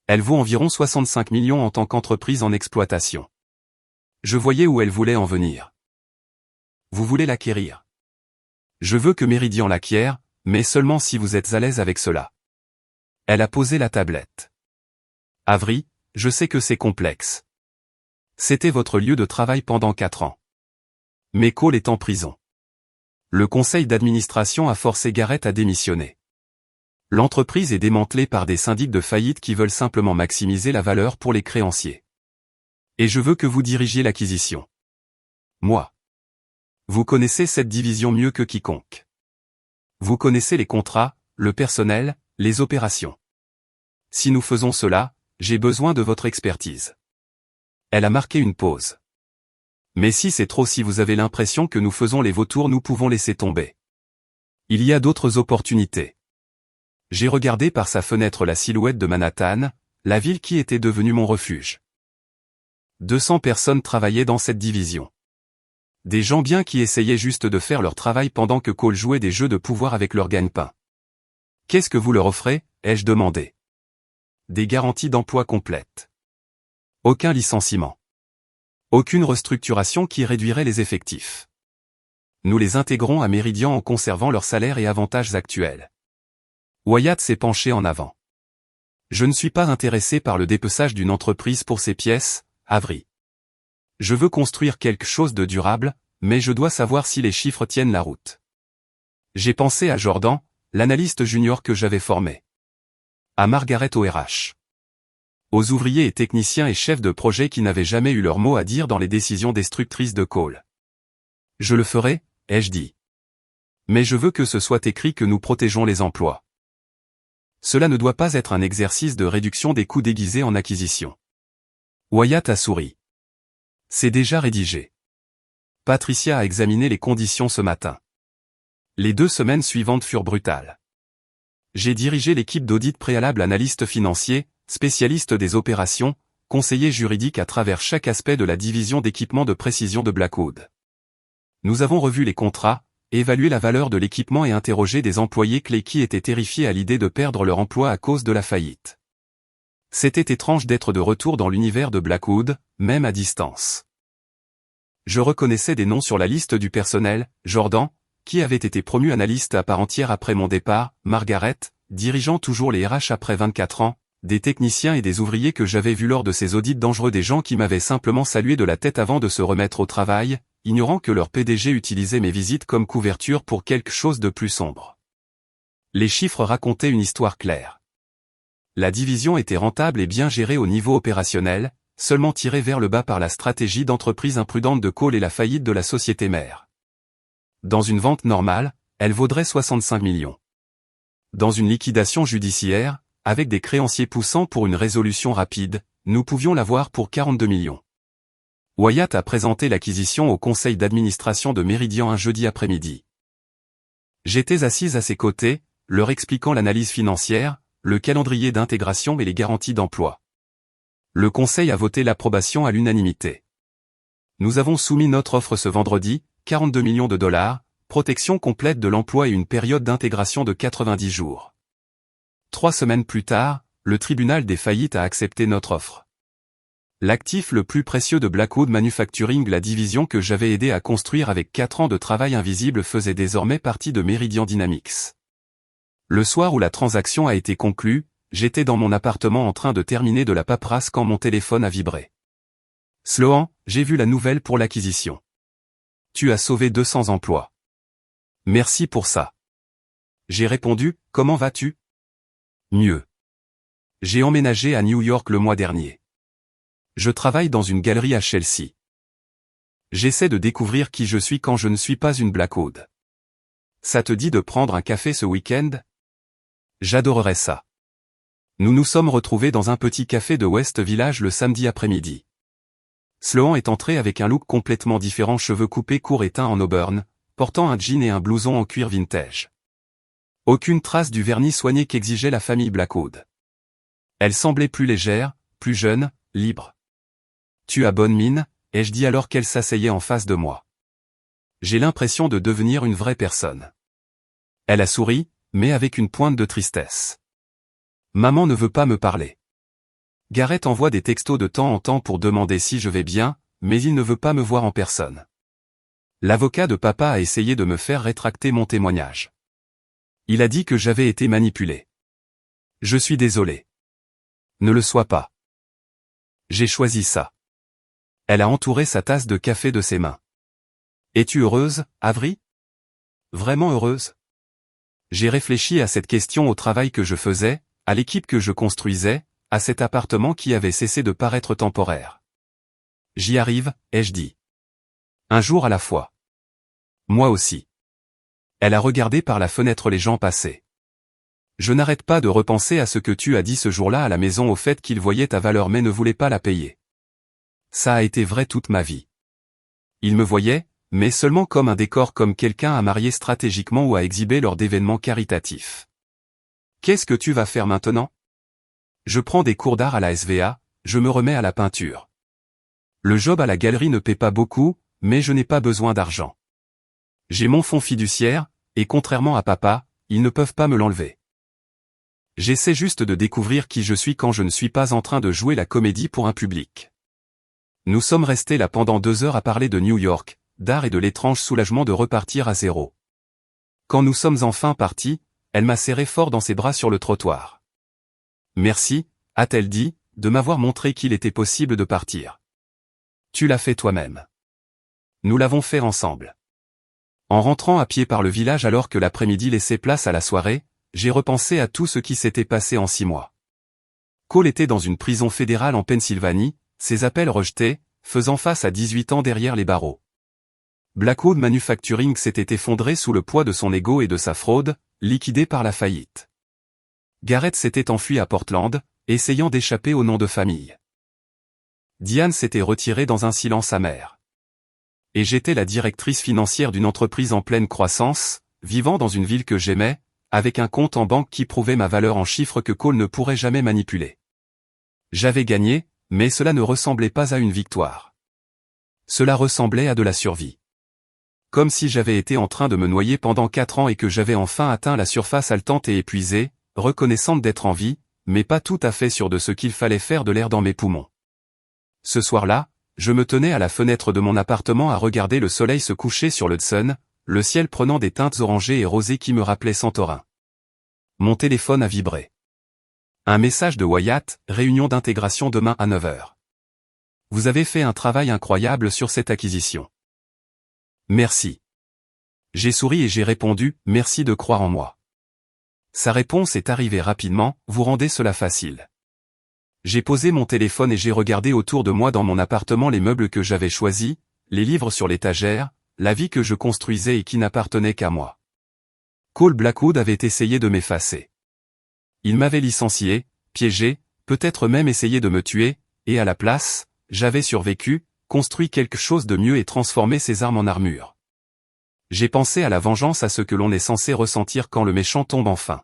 Elle vaut environ 65 millions en tant qu'entreprise en exploitation. Je voyais où elle voulait en venir. Vous voulez l'acquérir? Je veux que Meridian l'acquiert, mais seulement si vous êtes à l'aise avec cela. Elle a posé la tablette. Avery, je sais que c'est complexe. C'était votre lieu de travail pendant 4 ans. Mais Cole est en prison. Le conseil d'administration a forcé Garrett à démissionner. L'entreprise est démantelée par des syndics de faillite qui veulent simplement maximiser la valeur pour les créanciers. Et je veux que vous dirigiez l'acquisition. Moi. Vous connaissez cette division mieux que quiconque. Vous connaissez les contrats, le personnel, les opérations. Si nous faisons cela, j'ai besoin de votre expertise. Elle a marqué une pause. Mais si c'est trop, si vous avez l'impression que nous faisons les vautours, nous pouvons laisser tomber. Il y a d'autres opportunités. J'ai regardé par sa fenêtre la silhouette de Manhattan, la ville qui était devenue mon refuge. 200 personnes travaillaient dans cette division. Des gens bien qui essayaient juste de faire leur travail pendant que Cole jouait des jeux de pouvoir avec leur gagne-pain. Qu'est-ce que vous leur offrez? Ai-je demandé. Des garanties d'emploi complètes. Aucun licenciement. Aucune restructuration qui réduirait les effectifs. Nous les intégrons à Meridian en conservant leurs salaires et avantages actuels. Wyatt s'est penché en avant. Je ne suis pas intéressé par le dépeçage d'une entreprise pour ses pièces, Avery. Je veux construire quelque chose de durable, mais je dois savoir si les chiffres tiennent la route. J'ai pensé à Jordan, l'analyste junior que j'avais formé. À Margaret au RH. Aux ouvriers et techniciens et chefs de projet qui n'avaient jamais eu leur mot à dire dans les décisions destructrices de Cole. Je le ferai, ai-je dit. Mais je veux que ce soit écrit que nous protégeons les emplois. Cela ne doit pas être un exercice de réduction des coûts déguisés en acquisition. Wyatt a souri. C'est déjà rédigé. Patricia a examiné les conditions ce matin. Les 2 semaines suivantes furent brutales. J'ai dirigé l'équipe d'audit préalable, analyste financier, spécialiste des opérations, conseiller juridique à travers chaque aspect de la division d'équipement de précision de Blackwood. Nous avons revu les contrats, évalué la valeur de l'équipement et interrogé des employés clés qui étaient terrifiés à l'idée de perdre leur emploi à cause de la faillite. C'était étrange d'être de retour dans l'univers de Blackwood, même à distance. Je reconnaissais des noms sur la liste du personnel, Jordan, qui avait été promu analyste à part entière après mon départ, Margaret, dirigeant toujours les RH après 24 ans, des techniciens et des ouvriers que j'avais vus lors de ces audits dangereux, des gens qui m'avaient simplement salué de la tête avant de se remettre au travail, ignorant que leur PDG utilisait mes visites comme couverture pour quelque chose de plus sombre. Les chiffres racontaient une histoire claire. La division était rentable et bien gérée au niveau opérationnel, seulement tiré vers le bas par la stratégie d'entreprise imprudente de Cole et la faillite de la société mère. Dans une vente normale, elle vaudrait 65 millions. Dans une liquidation judiciaire, avec des créanciers poussant pour une résolution rapide, nous pouvions l'avoir pour 42 millions. Wyatt a présenté l'acquisition au conseil d'administration de Meridian un jeudi après-midi. J'étais assise à ses côtés, leur expliquant l'analyse financière, le calendrier d'intégration et les garanties d'emploi. Le conseil a voté l'approbation à l'unanimité. Nous avons soumis notre offre ce vendredi, 42 millions de dollars, protection complète de l'emploi et une période d'intégration de 90 jours. 3 semaines plus tard, le tribunal des faillites a accepté notre offre. L'actif le plus précieux de Blackwood Manufacturing, la division que j'avais aidé à construire avec 4 ans de travail invisible, faisait désormais partie de Meridian Dynamics. Le soir où la transaction a été conclue, j'étais dans mon appartement en train de terminer de la paperasse quand mon téléphone a vibré. Sloan, j'ai vu la nouvelle pour l'acquisition. Tu as sauvé 200 emplois. Merci pour ça. J'ai répondu, comment vas-tu? Mieux. J'ai emménagé à New York le mois dernier. Je travaille dans une galerie à Chelsea. J'essaie de découvrir qui je suis quand je ne suis pas une Blackwood. Ça te dit de prendre un café ce week-end? J'adorerais ça. Nous nous sommes retrouvés dans un petit café de West Village le samedi après-midi. Sloan est entré avec un look complètement différent, cheveux coupés courts et teints en auburn, portant un jean et un blouson en cuir vintage. Aucune trace du vernis soigné qu'exigeait la famille Blackwood. Elle semblait plus légère, plus jeune, libre. Tu as bonne mine, ai-je dit alors qu'elle s'asseyait en face de moi. J'ai l'impression de devenir une vraie personne. Elle a souri, mais avec une pointe de tristesse. Maman ne veut pas me parler. Garrett envoie des textos de temps en temps pour demander si je vais bien, mais il ne veut pas me voir en personne. L'avocat de papa a essayé de me faire rétracter mon témoignage. Il a dit que j'avais été manipulé. Je suis désolé. Ne le sois pas. J'ai choisi ça. Elle a entouré sa tasse de café de ses mains. Es-tu heureuse, Avery? Vraiment heureuse? J'ai réfléchi à cette question, au travail que je faisais, à l'équipe que je construisais, à cet appartement qui avait cessé de paraître temporaire. J'y arrive, ai-je dit. Un jour à la fois. Moi aussi. Elle a regardé par la fenêtre les gens passer. Je n'arrête pas de repenser à ce que tu as dit ce jour-là à la maison, au fait qu'il voyait ta valeur mais ne voulait pas la payer. Ça a été vrai toute ma vie. Il me voyait, mais seulement comme un décor, comme quelqu'un à marier stratégiquement ou à exhiber lors d'événements caritatifs. Qu'est-ce que tu vas faire maintenant? Je prends des cours d'art à la SVA, je me remets à la peinture. Le job à la galerie ne paie pas beaucoup, mais je n'ai pas besoin d'argent. J'ai mon fonds fiduciaire, et contrairement à papa, ils ne peuvent pas me l'enlever. J'essaie juste de découvrir qui je suis quand je ne suis pas en train de jouer la comédie pour un public. Nous sommes restés là pendant 2 heures à parler de New York, d'art et de l'étrange soulagement de repartir à zéro. Quand nous sommes enfin partis, elle m'a serré fort dans ses bras sur le trottoir. Merci, a-t-elle dit, de m'avoir montré qu'il était possible de partir. Tu l'as fait toi-même. Nous l'avons fait ensemble. En rentrant à pied par le village alors que l'après-midi laissait place à la soirée, j'ai repensé à tout ce qui s'était passé en 6 mois. Cole était dans une prison fédérale en Pennsylvanie, ses appels rejetés, faisant face à 18 ans derrière les barreaux. Blackwood Manufacturing s'était effondré sous le poids de son ego et de sa fraude, liquidé par la faillite. Garrett s'était enfui à Portland, essayant d'échapper au nom de famille. Diane s'était retirée dans un silence amer. Et j'étais la directrice financière d'une entreprise en pleine croissance, vivant dans une ville que j'aimais, avec un compte en banque qui prouvait ma valeur en chiffres que Cole ne pourrait jamais manipuler. J'avais gagné, mais cela ne ressemblait pas à une victoire. Cela ressemblait à de la survie. Comme si j'avais été en train de me noyer pendant 4 ans et que j'avais enfin atteint la surface haletante et épuisée, reconnaissante d'être en vie, mais pas tout à fait sûre de ce qu'il fallait faire de l'air dans mes poumons. Ce soir-là, je me tenais à la fenêtre de mon appartement à regarder le soleil se coucher sur l'Hudson, le ciel prenant des teintes orangées et rosées qui me rappelaient Santorin. Mon téléphone a vibré. Un message de Wyatt, réunion d'intégration demain à 9 h. Vous avez fait un travail incroyable sur cette acquisition. Merci. J'ai souri et j'ai répondu, merci de croire en moi. Sa réponse est arrivée rapidement, vous rendez cela facile. J'ai posé mon téléphone et j'ai regardé autour de moi dans mon appartement les meubles que j'avais choisis, les livres sur l'étagère, la vie que je construisais et qui n'appartenait qu'à moi. Cole Blackwood avait essayé de m'effacer. Il m'avait licencié, piégé, peut-être même essayé de me tuer, et à la place, j'avais survécu, construit quelque chose de mieux et transformé ses armes en armure. J'ai pensé à la vengeance, à ce que l'on est censé ressentir quand le méchant tombe enfin.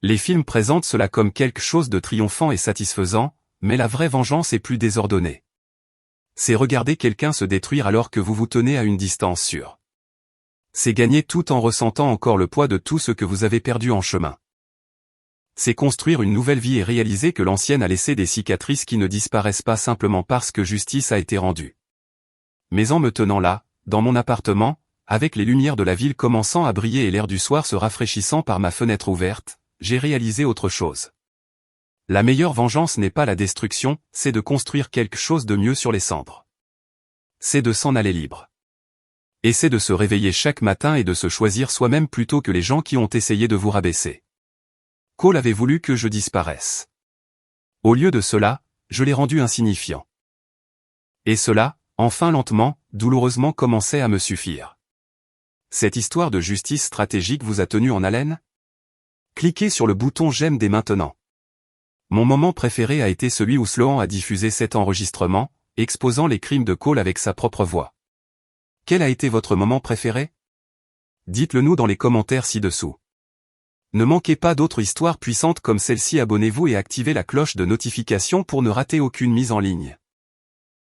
Les films présentent cela comme quelque chose de triomphant et satisfaisant, mais la vraie vengeance est plus désordonnée. C'est regarder quelqu'un se détruire alors que vous vous tenez à une distance sûre. C'est gagner tout en ressentant encore le poids de tout ce que vous avez perdu en chemin. C'est construire une nouvelle vie et réaliser que l'ancienne a laissé des cicatrices qui ne disparaissent pas simplement parce que justice a été rendue. Mais en me tenant là, dans mon appartement, avec les lumières de la ville commençant à briller et l'air du soir se rafraîchissant par ma fenêtre ouverte, j'ai réalisé autre chose. La meilleure vengeance n'est pas la destruction, c'est de construire quelque chose de mieux sur les cendres. C'est de s'en aller libre. Et c'est de se réveiller chaque matin et de se choisir soi-même plutôt que les gens qui ont essayé de vous rabaisser. Cole avait voulu que je disparaisse. Au lieu de cela, je l'ai rendu insignifiant. Et cela, enfin lentement, douloureusement commençait à me suffire. Cette histoire de justice stratégique vous a tenu en haleine? Cliquez sur le bouton j'aime dès maintenant. Mon moment préféré a été celui où Sloan a diffusé cet enregistrement, exposant les crimes de Cole avec sa propre voix. Quel a été votre moment préféré? Dites-le nous dans les commentaires ci-dessous. Ne manquez pas d'autres histoires puissantes comme celle-ci, abonnez-vous et activez la cloche de notification pour ne rater aucune mise en ligne.